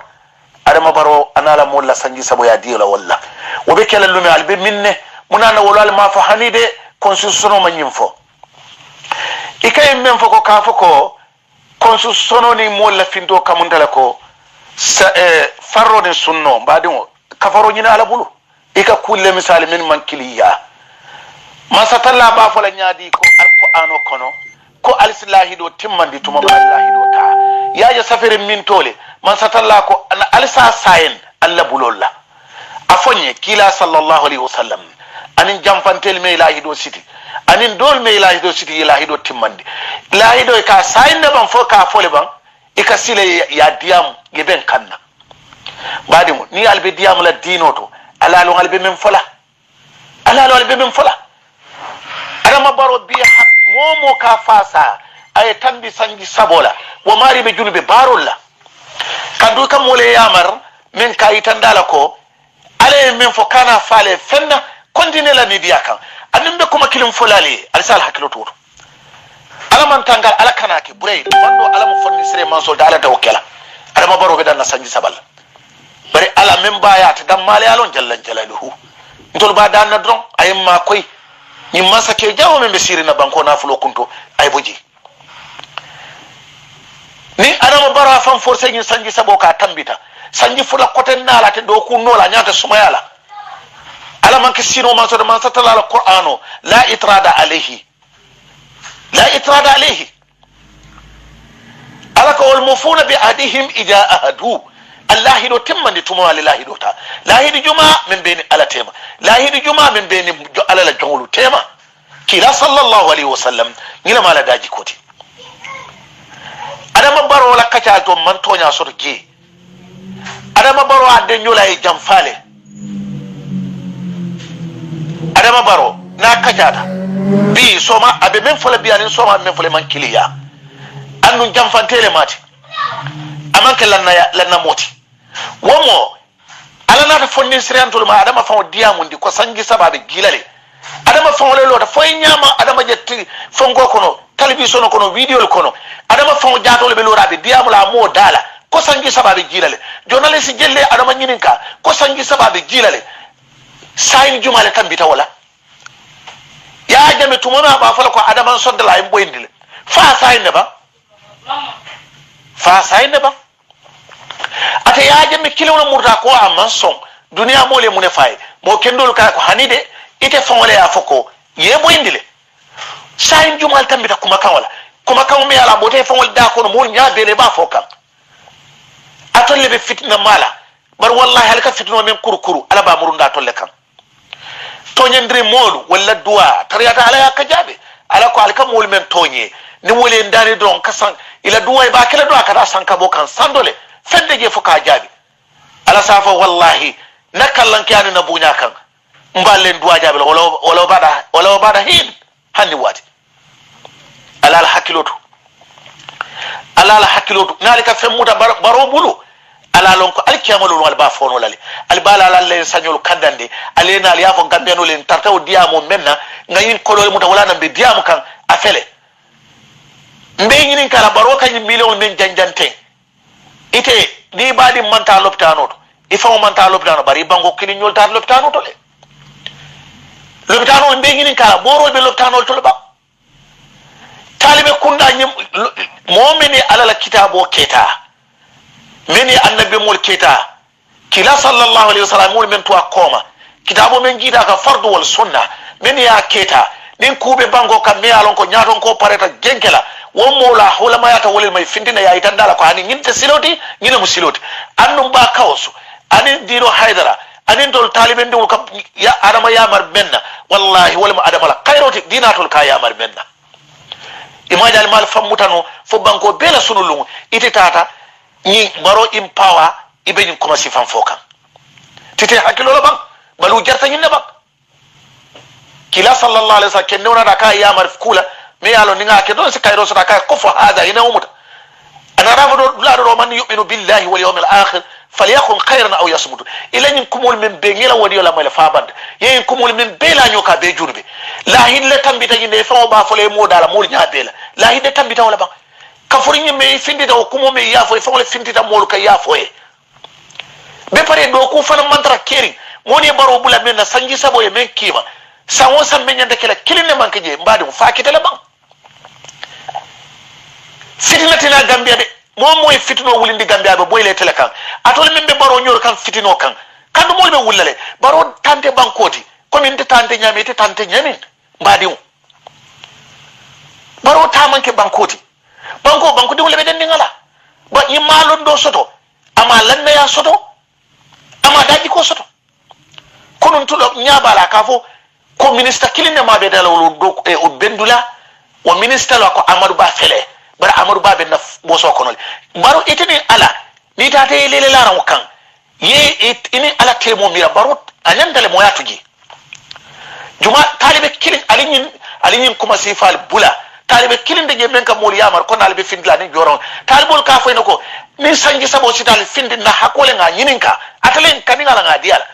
adama baro anala molla sangi sabo ya dila walla wobe kala lumi albe minne munana wolal ma fa hanide constitution ma nyimfo ikay men foko ka foko constitution ni molla findo kamundala ko farro de sunno mbadi mo kafaro nyina ala bulu ika kulle misali min mankiliya masatalla ba fola nyaadi ko alqur'ano kono ko alislahi do timmandi tuma ma allahi do ta yaaja safere min tole masatalla ko alisa sayen alla bulolla afonye kila sallallahu alaihi wasallam anin jamfantel me ilahi do siti anin dol me ilahi do siti ilahi do timmandi ilahi do ka sayen ne ban fo ka fole ban ika sile ya diam geben kanna badi mo ni albe diam la dinoto alalo albe men fola alalo albe men fola adama baro bi hak momo ka fasa ay tambi sangi sabola wa mari be junube barolla kandu kam wole yamar men kay tandala ko ale men fo kana fale fenna continue la ni dia kan anim be kuma kilim folali alsal hakilo to ala man tangal ala kanake buray bando ala mo fonni sere man so dala tawakkala adama baro be dan sangi sabal bari ala men baya ta dan male alon jallan jalaluhu ntol ba dan na dron ayma koy ni masake jawo men be sirina banko na fulo kunto ay boji ni adama bara fam forcé ni sangi sabo ka tambita sangi fula koten nala te do ku nola nyata sumayala ala man kisino man so man satala alqur'ano la itrada alayhi ala ko wal mufuna bi adihim ida ahadu allah do timmandi tuma lillahi do ta lahi juma min beni ala tema lahi juma min beni ala la jonglu tema kila sallallahu alaihi wasallam ngila mala daji koti adama baro la kacha to man tonya sorge adama baro ade nyola e jamfale adama baro na kacha ta bi soma abe men fola bi anin soma men fola man kiliya annu jamfantele mati amanke lanna moti womo ala na ta fonni sirantol ma adama fa diamundi ko sangi sababe gilale adama fa wala lota foy nyama adama jetti fongo kono television kono video kono adama fa jaatole be lorabe diamula mo dala ko sangi sababe gilale journalist jelle adama nyininka ko sangi sababe gilale sayin jumale tambita wala ya jame tumona ba fala ko adama sondala en boyndile fa sayin ne ba ata yaaje mi kilewna murta ko amman son duniya mole mune fay mo kendol ka ko hanide ite fongole ya foko ye boyndile sayin jumal tambita kuma kan mi ala bote fongol da ko mo nyaabele ba fokam atolle be fitna mala bar wallahi halka fitno men kurkuru ala ba murunda tolle kan to nyandre modu walla duwa tariyata ala ya kajabe ala ko alka mol men tonye ni wole ndani don kasan ila duwa ba kala duwa kada sanka bokan sandole fedde je fuka jabi ala safa wallahi nakallan kyani na bunya kan mbalen duwa jabi wala bada hin hanni wati ala al hakilotu nalika femuta baro bulu ala lon ko alkiyamolu wal ba fono lale albala ala le sañol kandande alena ali yafo gambeno len tartaw diamo menna ngayin kolole muta wala nambe diamo kan afele mbe ñinin kala baro kañi million men janjante ite ni badi manta loptano to ifo manta loptano bari bango kini ñol tar loptano to le loptano mbe ñinin kala boro be loptano to le ba talibe kunda ñim momeni alala kitabo keta meni annabi mol keta kila sallallahu alaihi wasallam mol men to akoma kitabo men jida ka fardu wal sunna meni ya keta nin kube bango kam me alon ko nyaaton ko pareta jenkela won mola hula mayata wolel may findina ya itandala ko ani nginte siloti ngina musiloti annum ba kawsu anin dino haydara anin dol taliben dol kam ya adama yamar menna wallahi wala adama la kayroti dinatul ka yamar menna imajal mal famutano fo banko bela sunulungu ite tata ni baro empower ibe ni kuma sifan fokan tite hakilo la bang balu jarta ni bang kila sallallahu alaihi wasallam kenno na ka yamar kula me yalo ninga ke don se kayro sota ka ko fo hada ina umuta ana rabu la do man yu'minu billahi wal yawmil akhir falyakun khayran aw yasmut ila nyin kumul min be ngila wadi la mala faband yen kumul min be la nyoka be jurbe la hille tambita yinde fa ba fole mo dala mo nya be la hille tambita wala ba kafuri nyi me findi da kumo me yafo fa wala findi da mo ka yafo e be pare do ku fana mantra keri moni baro bula men na sanji sabo e men kima sanwo sam men nyanda kala kiline man ke je mbadi fa kitale bang fitinatina gambia be momo e fitino wulindi gambia be boyle tele kan atol membe baro nyor kan fitino kan kandu mol be wulale baro tante bankoti komin te tante nyami te tante nyamin mbadi baro tamanke bankoti banko de wulbe den ngala ba yimalon do soto ama lanna ya soto ama daji ko soto konon tulo nyabala kafo ko minister kilinde mabe dala do e o bendula o minister la ko amadou ba fele bara amadou ba ben na boso konol baro itini ala ni tata lele la ran kan ye ini ala temo mira baro anyandale mo yatuji juma talibe kilin alinyin kuma sifal bula talibe kilin de men ka mol yamar ko nalbe findla ni joron talibol ka fayno ko ni sangi sabo sital findi na hakole nga yininka atalen kaningala nga diala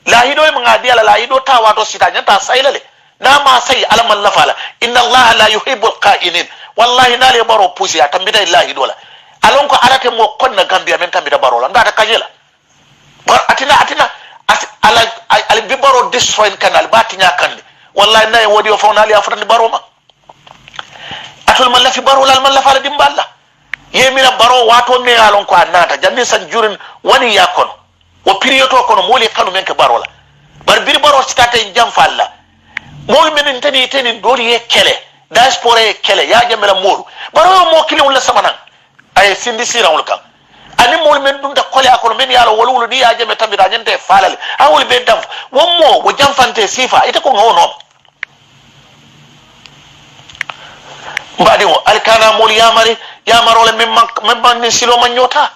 la hido mga diala la hido tawato sitanya ta sailale na ma sai alamal lafala inna allaha la yuhibbul qa'inin wallahi nale baro pusi ya tambida illahi dola alon ko arate mo konna gambia men tambida baro la ngata kajela bar atina ala al bi baro destroy kanal batinya kande wallahi nay wodi o fawnali afrani baro ma atul mallafi baro la mallafa la dimballa yemina baro wato me alon ko anata janni san jurin wani yakono o periyoto kono moli kanu men ke baro la bar bir baro sitate jam falla mol men tani dori ye kele diaspora ye kele ya jamela moru baro mo kili wala samanan ay sindi sirawul kan ani mol men dum da kole akono men yalo wolwulu ni ya jame tambida nyante falale awul be dam wommo wo jamfante sifa ite ko ngono mbadi wo alkana mol yamarole memman ni silo manyota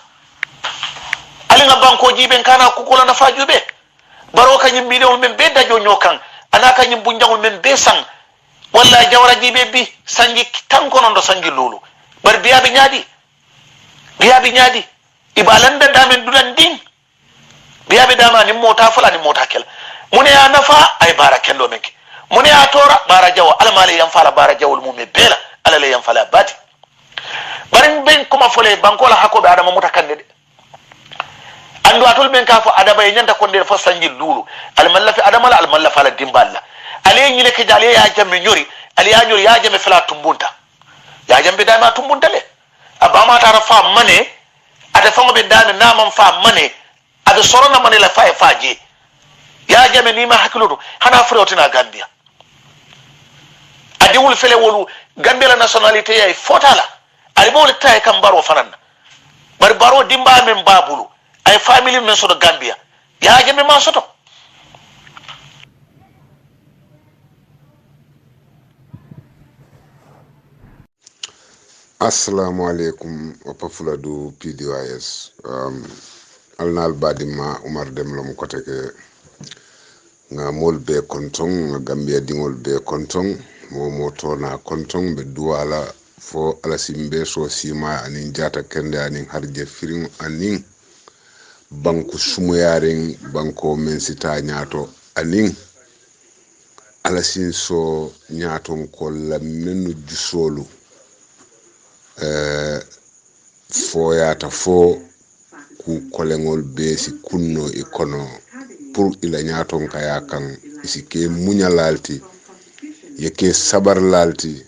alinga banko jiben kana kukula na fajube baro kanyim bidewul men be dajo nyokan anaka nyim bunjangul men be sang walla jawra jibe bi sangi tanko non do sangi lulu bar biyabi nyaadi ibalanda damen dudan din biyabi dama ni mota fula ni mota kel mune ya nafa ay barakendo menki mune ya tora bara jaw almali yam fala bara jawul mum bela alale yam fala bati barin ben kuma fole banko la hakobe adama mutakande de andu atol ben ka fo adama e nyanda konde fo sangi lulu almallafi adama la almallafa la dimballa ale nyile ke jale ya jamme nyori ale ya nyori ya jamme fala tumbunta ya jambe dama tumbunta le abama tara fa mane ata fa be dama na man fa mane ada sorona mane la fa faje ya jamme ni ma hakiludo hana frotina gambia adi wul fele wolu gambia la nationalité ay fotala ali bol tay kam baro fanan baro dimba men babulu ay family men so do gambia ya jamme ma soto assalamu alaikum wapa fuladu PDOIS alnal badima Umar Demlo mu koteke nga mol be konton nga gambia dingol be konton mo moto na konton be duwala fo ala simbe so sima anin jata kende anin harje firim anin banku sumuyarin banko men sita nyato anin alasin so nyaton ko la menu jusolu foyata fo ku kolengol be si kunno ikono pour ila nyaton kaya kan isike munyalalti yake sabar lalti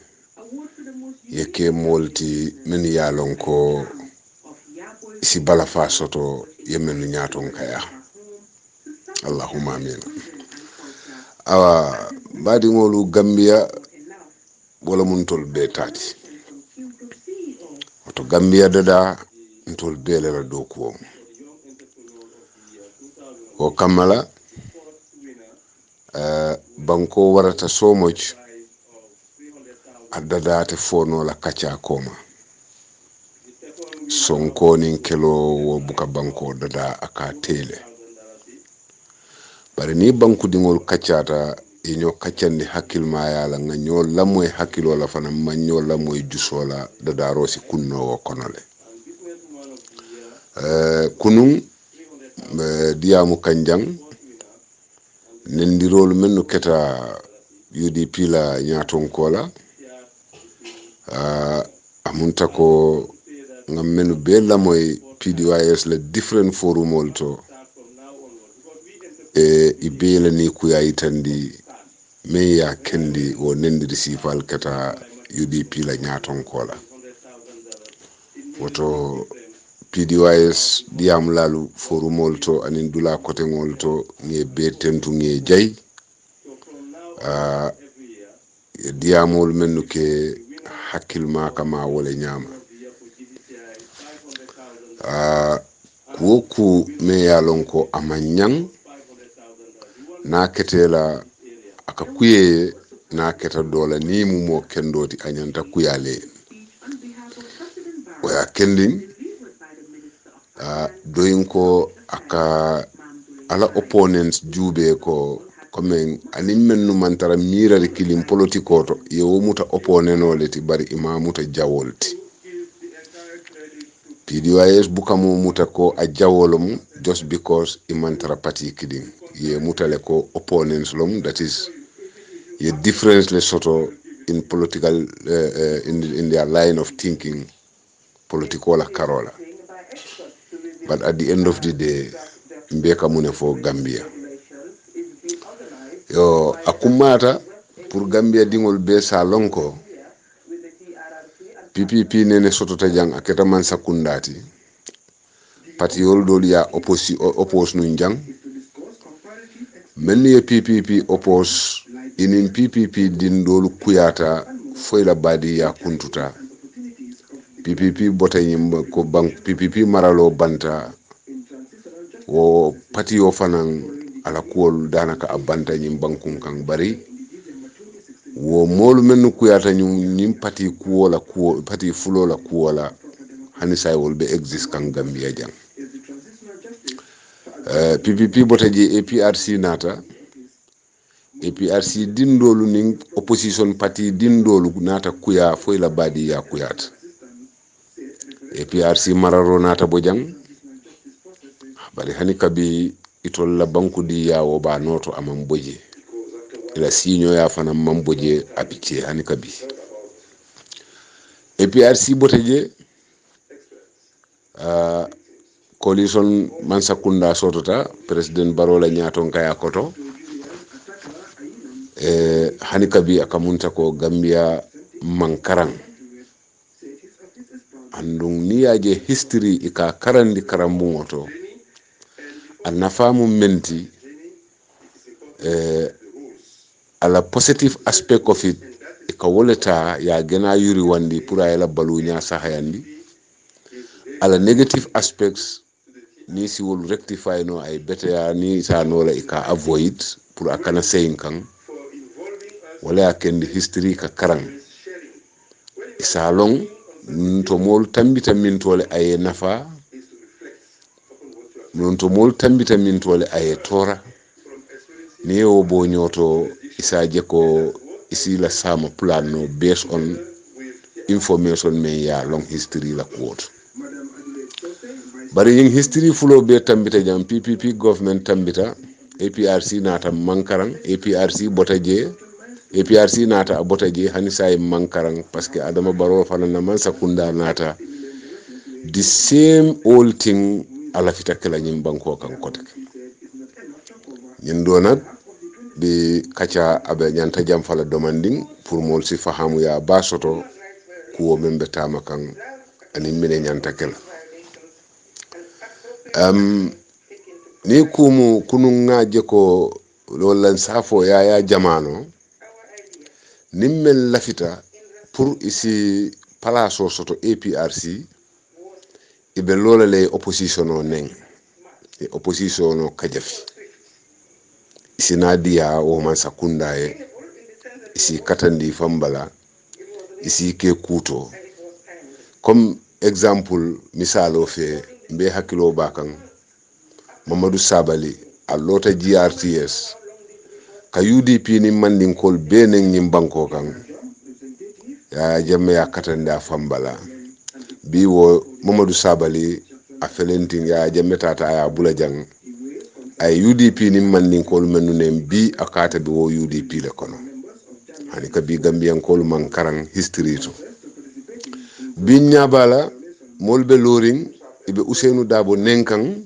yake molti men yalon ko isi bala fa soto yemenu nyaton kaya allahumma amin awa badi ngolu gambia wala mun tol be tati to gambia dada ntol be la do ko o kamala banko warata so much adada te fono la kacha koma sonko nin kelo wo buka banko dada aka tele bari ni banku dingol kachata inyo kachandi hakil ma yala nga nyo lamoy hakilo la fana manyo lamoy jusola dada rosi kunno wo konole kunun diamu kanjang nendirol menno keta UDP la nyaton kola amunta ko ngam menu be lamoy PDOIS la different forum olto ibela ni kuya itandi me ya kendi o nendiri sifal kata UDP la nyaton kola woto PDOIS diam lalu forumol to anin dula kote ngol to nge be tentu nge jay diamol mennu ke hakil ma kama wala nyama woku me yalon ko amanyang na ketela aka kuye na keta dola ni mu mo kendoti anyanta kuyale waya kending doyin ko aka ala opponents jube ko comme anin mennu mantara mirari kilim politiko to yewo muta opponeno leti bari imamuta jawolti PDOIS bukamo muta ko a jawolum just because imantara party kidin ye mutale ko opponents lom, that is ye difference le soto in political in their line of thinking political la karola, but at the end of the day mbeka mune fo Gambia yo akumata pour Gambia dingol be sa lonko PPP nene soto tajang aketa man sakundati parti yol dol ya oppose nu njang men ye PPP oppose inin PPP din dol kuyata foyla badi ya kuntuta PPP bota yimba ko bank PPP maralo banta wo parti yo fanan ala kuwol danaka abanta nyim bankun kan bari wo molu men kuyata nyim parti kuwola kuwo parti fulola kuwola hani say wol be exist kan Gambia jang PPP botaji APRC nata APRC dindolu ning opposition party dindolu nata kuya foyla badi ya kuyata APRC mararo nata bojang bari hani kabi itol la banku di yawo ba noto amam boje ila sinyo ya fana mamboje apiche hani kabi APRC botaje coalition mansakunda sotota president barola nyaton kaya koto hani kabi akamunta ko Gambia mankarang andung niyaje history ika karandi karambungoto anafamu menti ala positive aspect of it ika woleta ya gena yuri wandi pura ela balunya sahayandi ala negative aspects ni si wol rectify no ay better ya ni sa no la ika avoid pour akana saying kan wala kendi history ka karang isa long to mol tambita min tole ay nafa non to mol tambita min tole ay tora ni o bo nyoto isa je ko isi la sama plan no based on information me ya long history la quote bari yin history fulo be tambita jam PPP government tambita APRC nata mankarang APRC botaje APRC nata botaje hani say mankarang parce que Adama Barrow fana na man sakunda nata the same old thing ala fita kala nyim banko kan kotek ñendo nak di kacha abe nyanta jam fala demanding pour mol si fahamu ya basoto kuwo membe tama kan ani mine nyanta kala ni kumu kunu ngaje ko lolan safo ya jamano nimmel lafita pour isi palaso soto APRC ibe lola le opposition o neng e opposition o kajafi isi nadia o man sakunda isi katandi fambala isi ke kuto comme exemple misalo fe mbe hakilo bakan Mamadou Sabali a lota GRTS ka UDP ni mandin kol benen nyim banko kan ya jamme ya katanda fambala bi wo Mamadou Sabali a felentin ya jamme tata ya bulajang ay UDP ni mandin kol menunem bi akata bi wo UDP le kono hani ka bi gambian kol man karang history to bi nyabala molbe loring ibe Ousseynou Dabo nenkan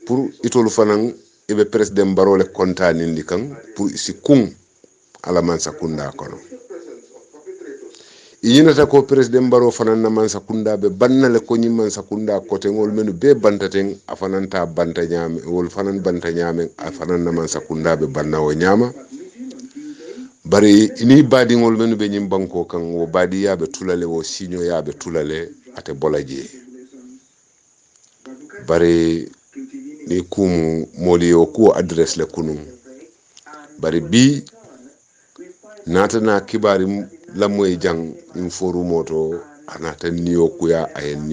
pour itolu fanan ibe president Barrow le kontanindi kan pour isi kun ala man sakunda kono inyinata ko president Barrow fanan na man sakunda be bannale ko nyimman sakunda kote ngol menu be bantaten afananta banta nyame wol fanan banta nyame afanan na man sakunda be bannawo nyama bari ini badi ngol menu be nyim banko kan wo badi yabe tulale wo sinyo yabe tulale ate bolaje bari ni kumu moli o ku address le kunun bari bi natana kibari lamoy jang in foru moto anata niyo kuya ayen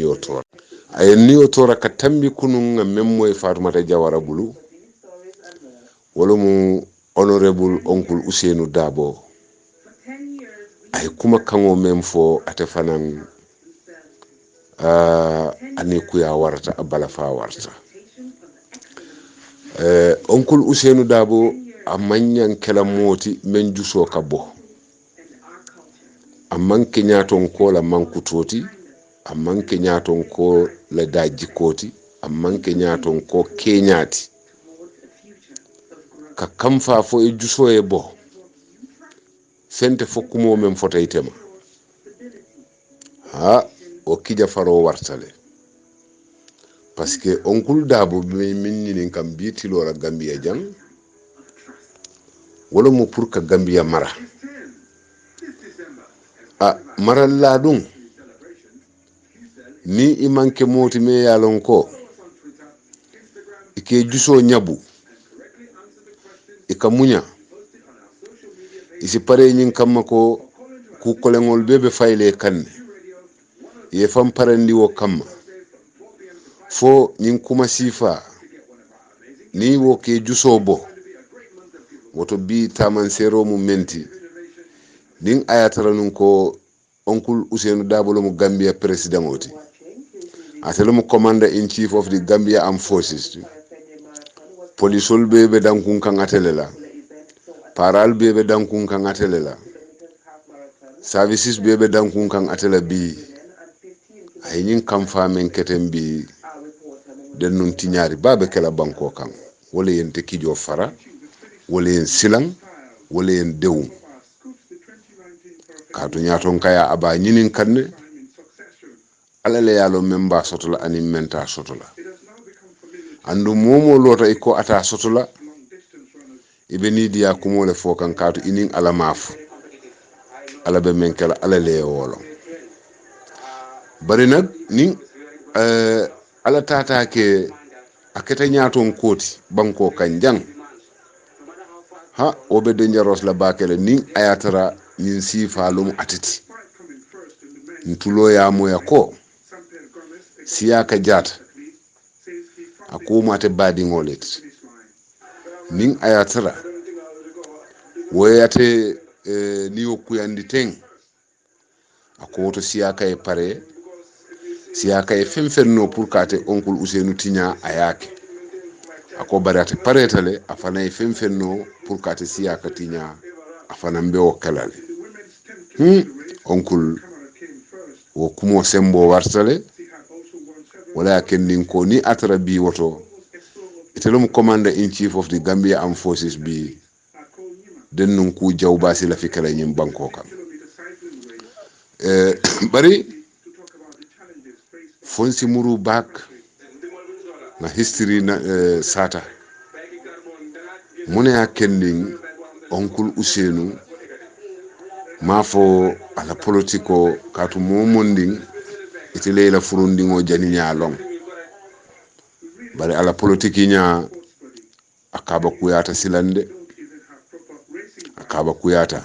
niyo tora ka tambi kunun nga memmoy Fatoumata Jawara Bulu wala mu honorable uncle Ousseynou Dabo ay kuma kango mem fo ate fanan ani kuya warata abala fa warta uncle Ousseynou Dabo a manyan kala moti men juso ka bo a manke nyaton ko la mankutoti a manke nyaton ko la daji koti a manke nyaton ko kenyati ka kamfa fo e juso e bo fente fokkumo men fota itema ha o kija faro wartale parce que oncle Dabo be minni kam biiti lora Gambia jang wala mo pour ka Gambia mara mara la dum ni imanke moti me yalon ko ike juso nyabu ika munya isi pare nyin kamma ko ku kolengol bebe fayle kanne ye fam parandi wo kamma fo nyin kuma sifa ni wo ke juso bo woto bi taman sero mu menti nin ayatara nun ko oncle Ousseynou Dabo mo Gambia president oti atelo mo commander in chief of the Gambia Armed Forces polisol bebe dankun kan atelela paral bebe dankun kan atelela services bebe dankun kan atela bi ay nyin kam famen keten bi den nun tiñaari babe kala banko kan wala yen te kijo fara wala yen silang wala yen dewu kaatu ñaaton kaya aba ñinin kanne alale yalo memba sotola ani menta sotola andu momo lota iko ata sotola ibe ni dia kumole fo kan kaatu inin ala mafu ala be menkela alale wolo bari nak ni ala tata ke aketa ñaaton koti banko kan jang ha obe dangerous la bakele ni ayatara yin sifa lum atiti ntulo ya moya ko siyaka jata akuma te badi ngolet nin ayatara woyate ni okuyandi teng akoto siyaka e pare siyaka e fenno pour kate onkul Ousseynou Tigna ayake ako barate paretale afana e fenno pour kate siyaka Tigna afana mbe o kalale onkul wo kumo sembo wartale wala kendin ko ni atara bi woto itelum commander in chief of the Gambia Armed Forces bi den nun ku jawbasi la fikala nyim banko kan bari fonsi muru bak na history na sata mune ya kendin onkul Ousseynou mafo ala politiko katu momonding itile la furundingo jani nyalong bari ala politiki nya akaba kuyata silande akaba kuyata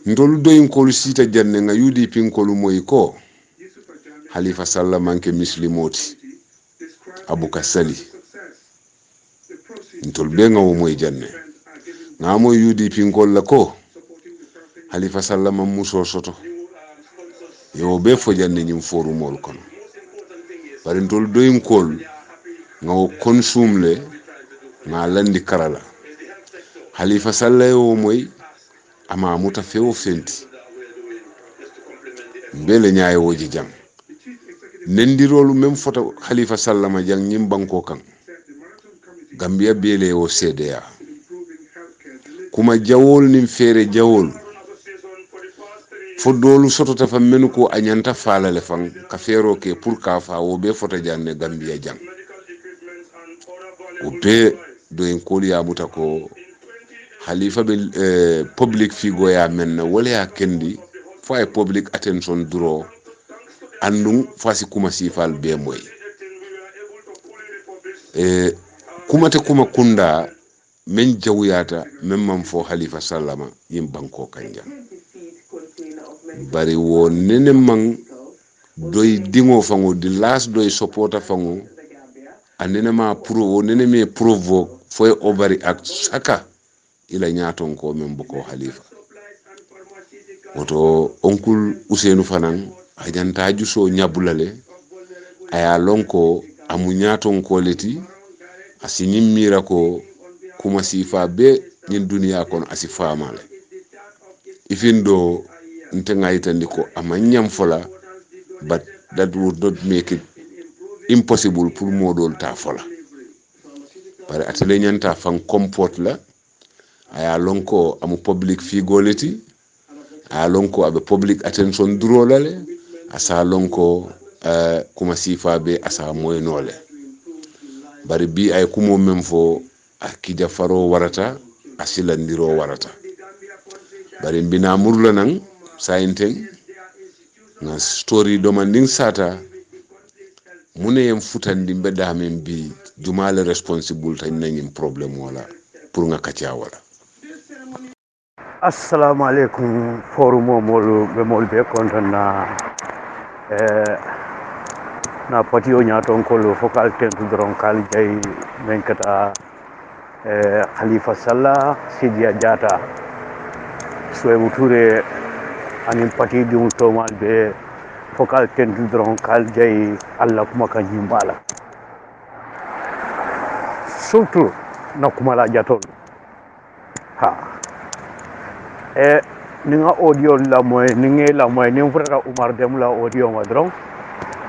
ndolu doyin kolu sita janne nga UDP kolu moy ko Halifa Sallah manke muslimoti abuka sali ntol be nga moy janne nga moy UDP kol la ko Halifa Sallah mam muso soto yo be fo janne nyim foru mol kono bari ntol doyin kol nga consumle nga landi karala Halifa Sallah yo moy ama muta fewo fenti bele nyaaye woji jam nendirolu même foto Halifa Sallah ma jang nyim banko kan Gambia bele o CDA kuma jawol nim fere jawol fodolu soto ta fam menu ko anyanta falale fan ka fero ke pour ka fa wo be foto janne Gambia jang o be do en koli ya muta ko Halifa be public figure ya men wala ya kendi fo ay public attention draw andum fasi kuma sifal be moy kuma te kuma kunda men jawyata men man fo Halifa Sallama yim banko kanja bari wo nene man doy dingo fango di last doy supporta fango anene ma pro nene me provoke fo obari ak saka ila nyaton ko men boko Halifa woto onkul Ousseynou fanan ajanta juso nyabulale aya lonko amu nyaton ko leti asinyim mira ko kuma sifa be nyin duniya kon asifa male ifindo ntenga itandi ko amanyam fola but that would not make it impossible pour modol ta fola bare atele nyanta fan comport la aya lonko amu public figoleti aya lonko abe public attention drolale asa lonko kuma sifa be asa moynole bari bi ay kumo memfo akija faro warata asilandiro warata bari bina murla nan sainten na story demanding sata mune yem futandi bedda men bi jumale responsible tan nangim problem wala pour nga katia wala. Assalamu alaikum forum molu be mol be konton na patio nyaton kolo focal tentu dron kal jay men kata Halifa Sallah Sidia Jata Suwaibu Touré anin pati dum tomal be focal tentu dron kal jay Allah kuma kan yimbala surtout na kuma la jatol ha ninga audio la moy ninge la moy nim frata Umar dem la audio ma dron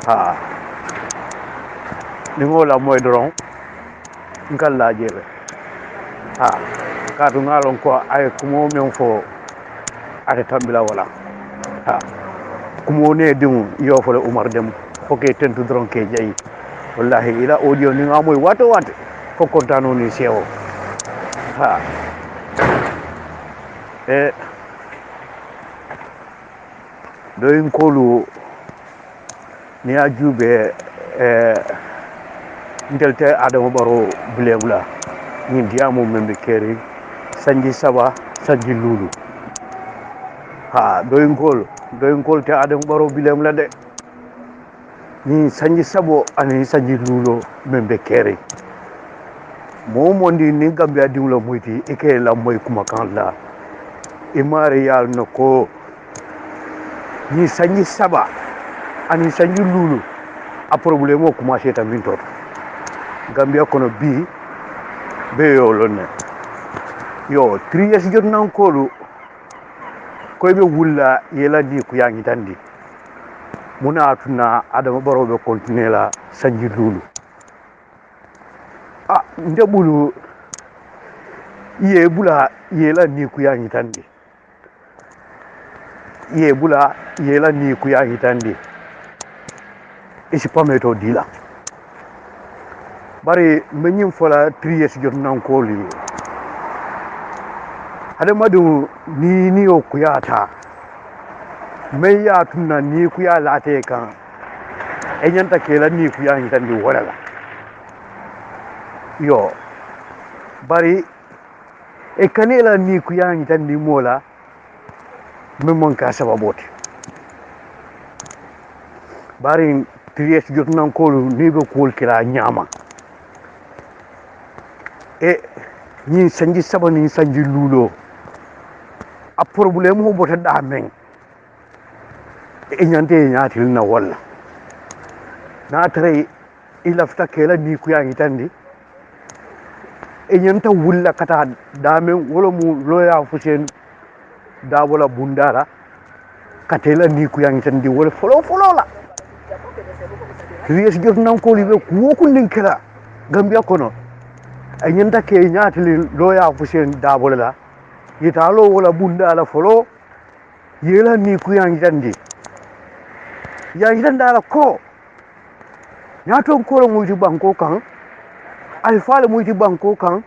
ha ningo la moy dron ngal la jebe ha ka to ngalon ko ay kumo men fo ate tambila wala ha kumo ne dum yo fo Umar dem foke tentu dron ke jayi wallahi ila audio ninga moy wato wato ko kontano ni sewo ha doyin kolu ni ajube ndelte Adama Barrow bilemla ni diamo membe keri sanji saba sanji lulu ha doyin kol te Adama Barrow bilemla de ni sanji sabo ani sanji lulu membe keri momondi ni Gambia diwla moyti ike la moy kuma kan la imari yal nako ni sanji saba ani sanji lulu a problème o commencé ta min toto Gambia kono bi be yo lonne yo 3 years jot nan kolu koy be wulla yela di ku yangi tandi muna atuna adama baro be continuer la sanji lulu ndebulu ye bula yela ni ku yangi tandi ye bula yela ni ku yangi tandi isi pameto dila bari menyim fola 3 years jot nan kolu adamadu ni o kuyata mai ya tunna ni kuya late kan enyanta kela ni kuya hitandi wala yo bari e kanela ni kuya hitandi mola memon ka sababoti bari triyes jotnan kolu ni be kol kila nyama e ni sanji sabani sanji lulo a problème ho bota da men e nyante nyaati na walla na tare ilafta kela ni ku yaangi tandi e nyanta wulla kata da men wala mu loya fusen da wala bundara katela ni ku yaangi tandi wala folo la riyes jot nan ko libe ku ko nin kala Gambia kono e nyanta ke nyaati loya fusen da wala la yitalo wala bundala folo yela ni ku yaangi tandi ya yitandala ko nyaton ko muyti banko kan alfala muyti banko kan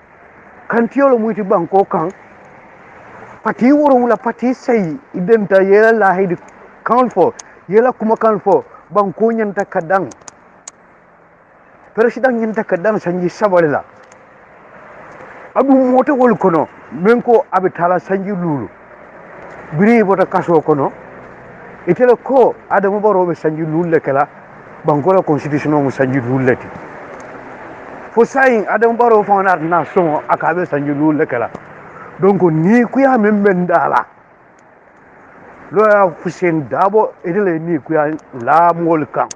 kantiyolo muyti banko kan pati woro wala pati sai identa yela la haydi kan fo yela kuma kan fo banko nyanta kadang president nyanta kadang sanji sabalila abu moto wol kono men ko abe tala sanji lulu biri bota kaso kono itela ko adamu baro be sanji lulle kala bangola constitution mo sanji lulleti fo sayin adamu baro fonat na so akabe sanji lulle kala donc ni ku ya men dala lo ya fusen dabo itela ni ku ya la mol kan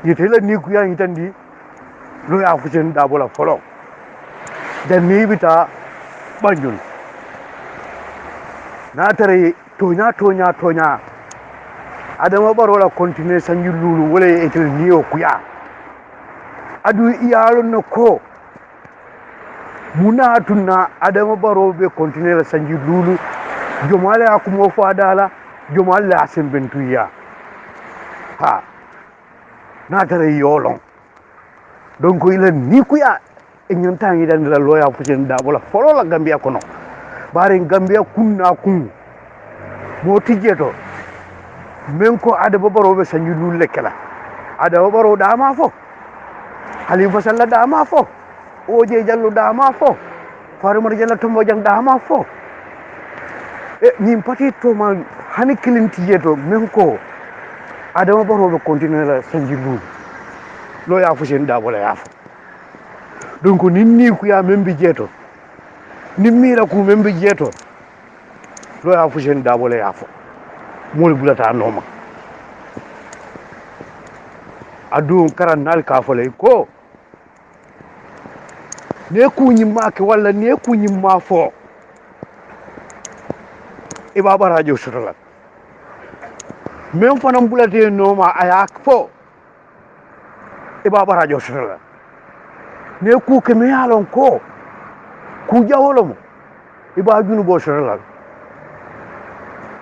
itela ni ku ya itandi lo ya fusen dabo la folo dan ni bita banjul na tare tonya adama baro la continuer sanji lulu wala etel niyo kuya adu iyalo no ko muna tunna adama baro be continuer la sanji lulu jomale akumo fadala jomale asembentuya ha na tare yolon donc il ni kuya e nyontangi dan la loya fusen da wala folo la Gambia kono bare Gambia kunna kun mo tijeto men ko adama baro be sanju lulle kala adama baro da ma fo Halifa Sallah da ma fo Oje Jallow da ma fo Farmar Jalla Tombo Jang da ma fo e nyim pati to ma hani kilin tijeto men ko adama baro be continuer la sanju lulle lo ya fo sen da wala ya fo donc ninni ku ya membi jeto nimmira ku membi jeto lo ya fusen dabole ya fo mol bulata noma adu karan nal ka fo lay ko ne ku nyimma ke wala ne ku nyimma fo e baba radio sotola même fanam bulate noma aya fo e baba radio sotola ne ku ke me yalon ko ku jawolomo iba junu bo sotola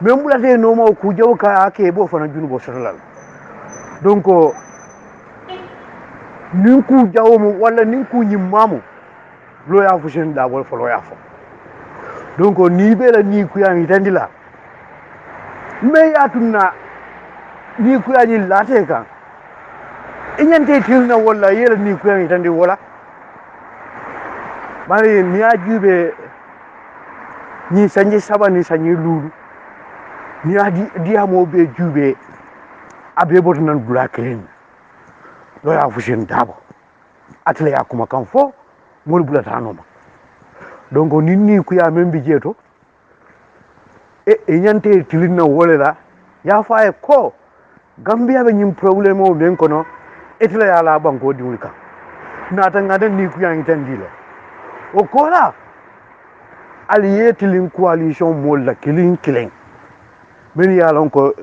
même bulate noma ku jaw ka ake bo fana junu bo sotola donc nin ku jawomo wala nin ku nyimmamu lo ya fu sen da bol fo lo ya fo donc ni be la ni ku ya mi tandila me ya tunna ni ku ya ni late kan inyante tilna wala yela ni ku ya mi tandi wala bari ni ajube ni sanji saba ni sanji lulu ni adi dia mo be jube abe bot nan blacklen lo ya fu sen dabo atle ya kuma kan fo mol bulata noma donc ni ku ya membi jeto e nyante tilinna wala la ya faaye ko Gambia be nyim problème o men kono etla ya la banko diwul kan nata ngada ni ku yang tan dile o kola aliyetilin coalition molla kilin men ya lon ko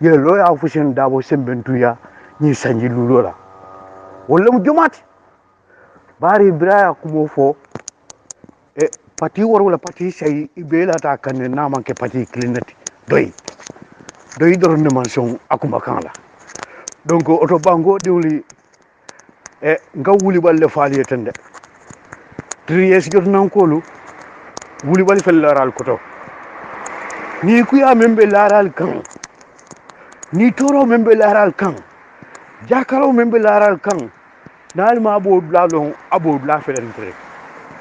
ye lo ya fusen dabo sembentuya ni sanji lulola wala mu jomati bari ibraya kumo fo e pati wala pati sey ibela ta kan na manke pati kilinati doy dorne mansion akuma kala donc auto bango diwli e nga wuli balle faali tende tries jot nan kolu wuli bal fel laral koto ni ku ya membe laral kan ni toro membe laral kan jakaro membe laral kan nal ma bo blalon abo bla felentre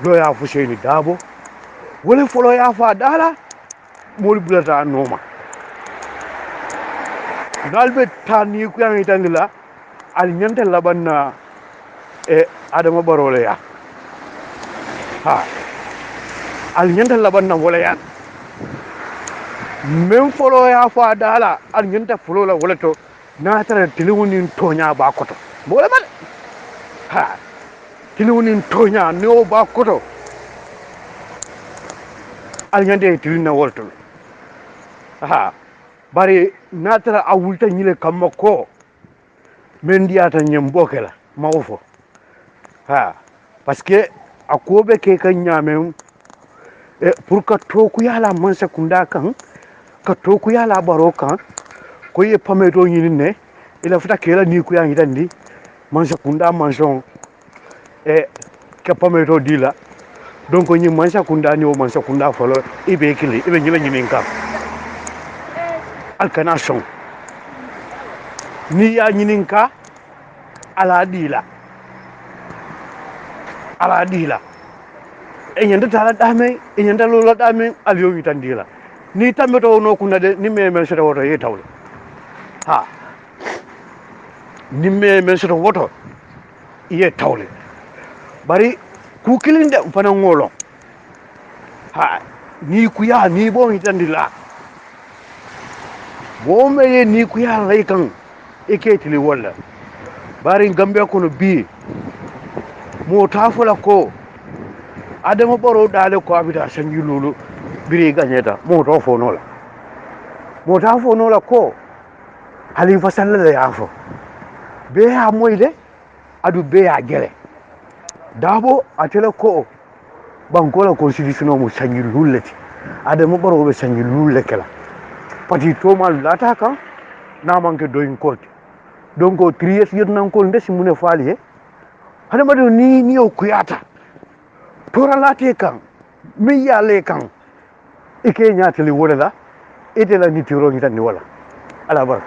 do ya fuseni dabo wala folo ya fa dala mol blata noma dalbe tani ku yang itangila al nyante labanna e adama barole ya ha al nyante labanna wala ya men folo ya fa dala al nyante folo la wala to na tara tilewunin tonya ba koto wala mal ha tilewunin tonya no ba koto al nyante tilina wolto ha bari natara awulta nyile kamma ko men diata nyem bokela mawfo ha parce que akobe ke kan nyame e pour ka toku yala man sekunda kan ka toku yala baro kan ko ye pameto nyini ne ila futa kela ni ku yangi dandi man sekunda manson e ka pameto dila donc nyi man sekunda ni o man sekunda folo ibe kili ibe nyile nyimi kan alkana son ni ya nyininka ala dila e nyanda tala dame e nyanda lola dame avion yitandila ni tameto no kuna de ni me sere woto ye tawle ha ni me sere woto ye tawle bari ku kilinde fana ngolo ha ni ku ya ni bo yitandila bo me ye ni ku ya lay kan eketili wala bari Gambia kono bi mo tafula ko adama baro dale ko abita sangi lulu biri ganyeta mo to fonola mo ta fonola ko halifa sallallahu yafo be ha moyde adu be ya gele dabo atela ko bankola constitution mo sangi lulleti adama baro be sangi lulle kala pati to mal lata kan na manke doyin kote donc tries yot nan ko ndesi mune faali he hade madu ni o kuyata tora late kan mi yale kan ike nyaateli wala ite la ni tiro ni tan ni wala ala bar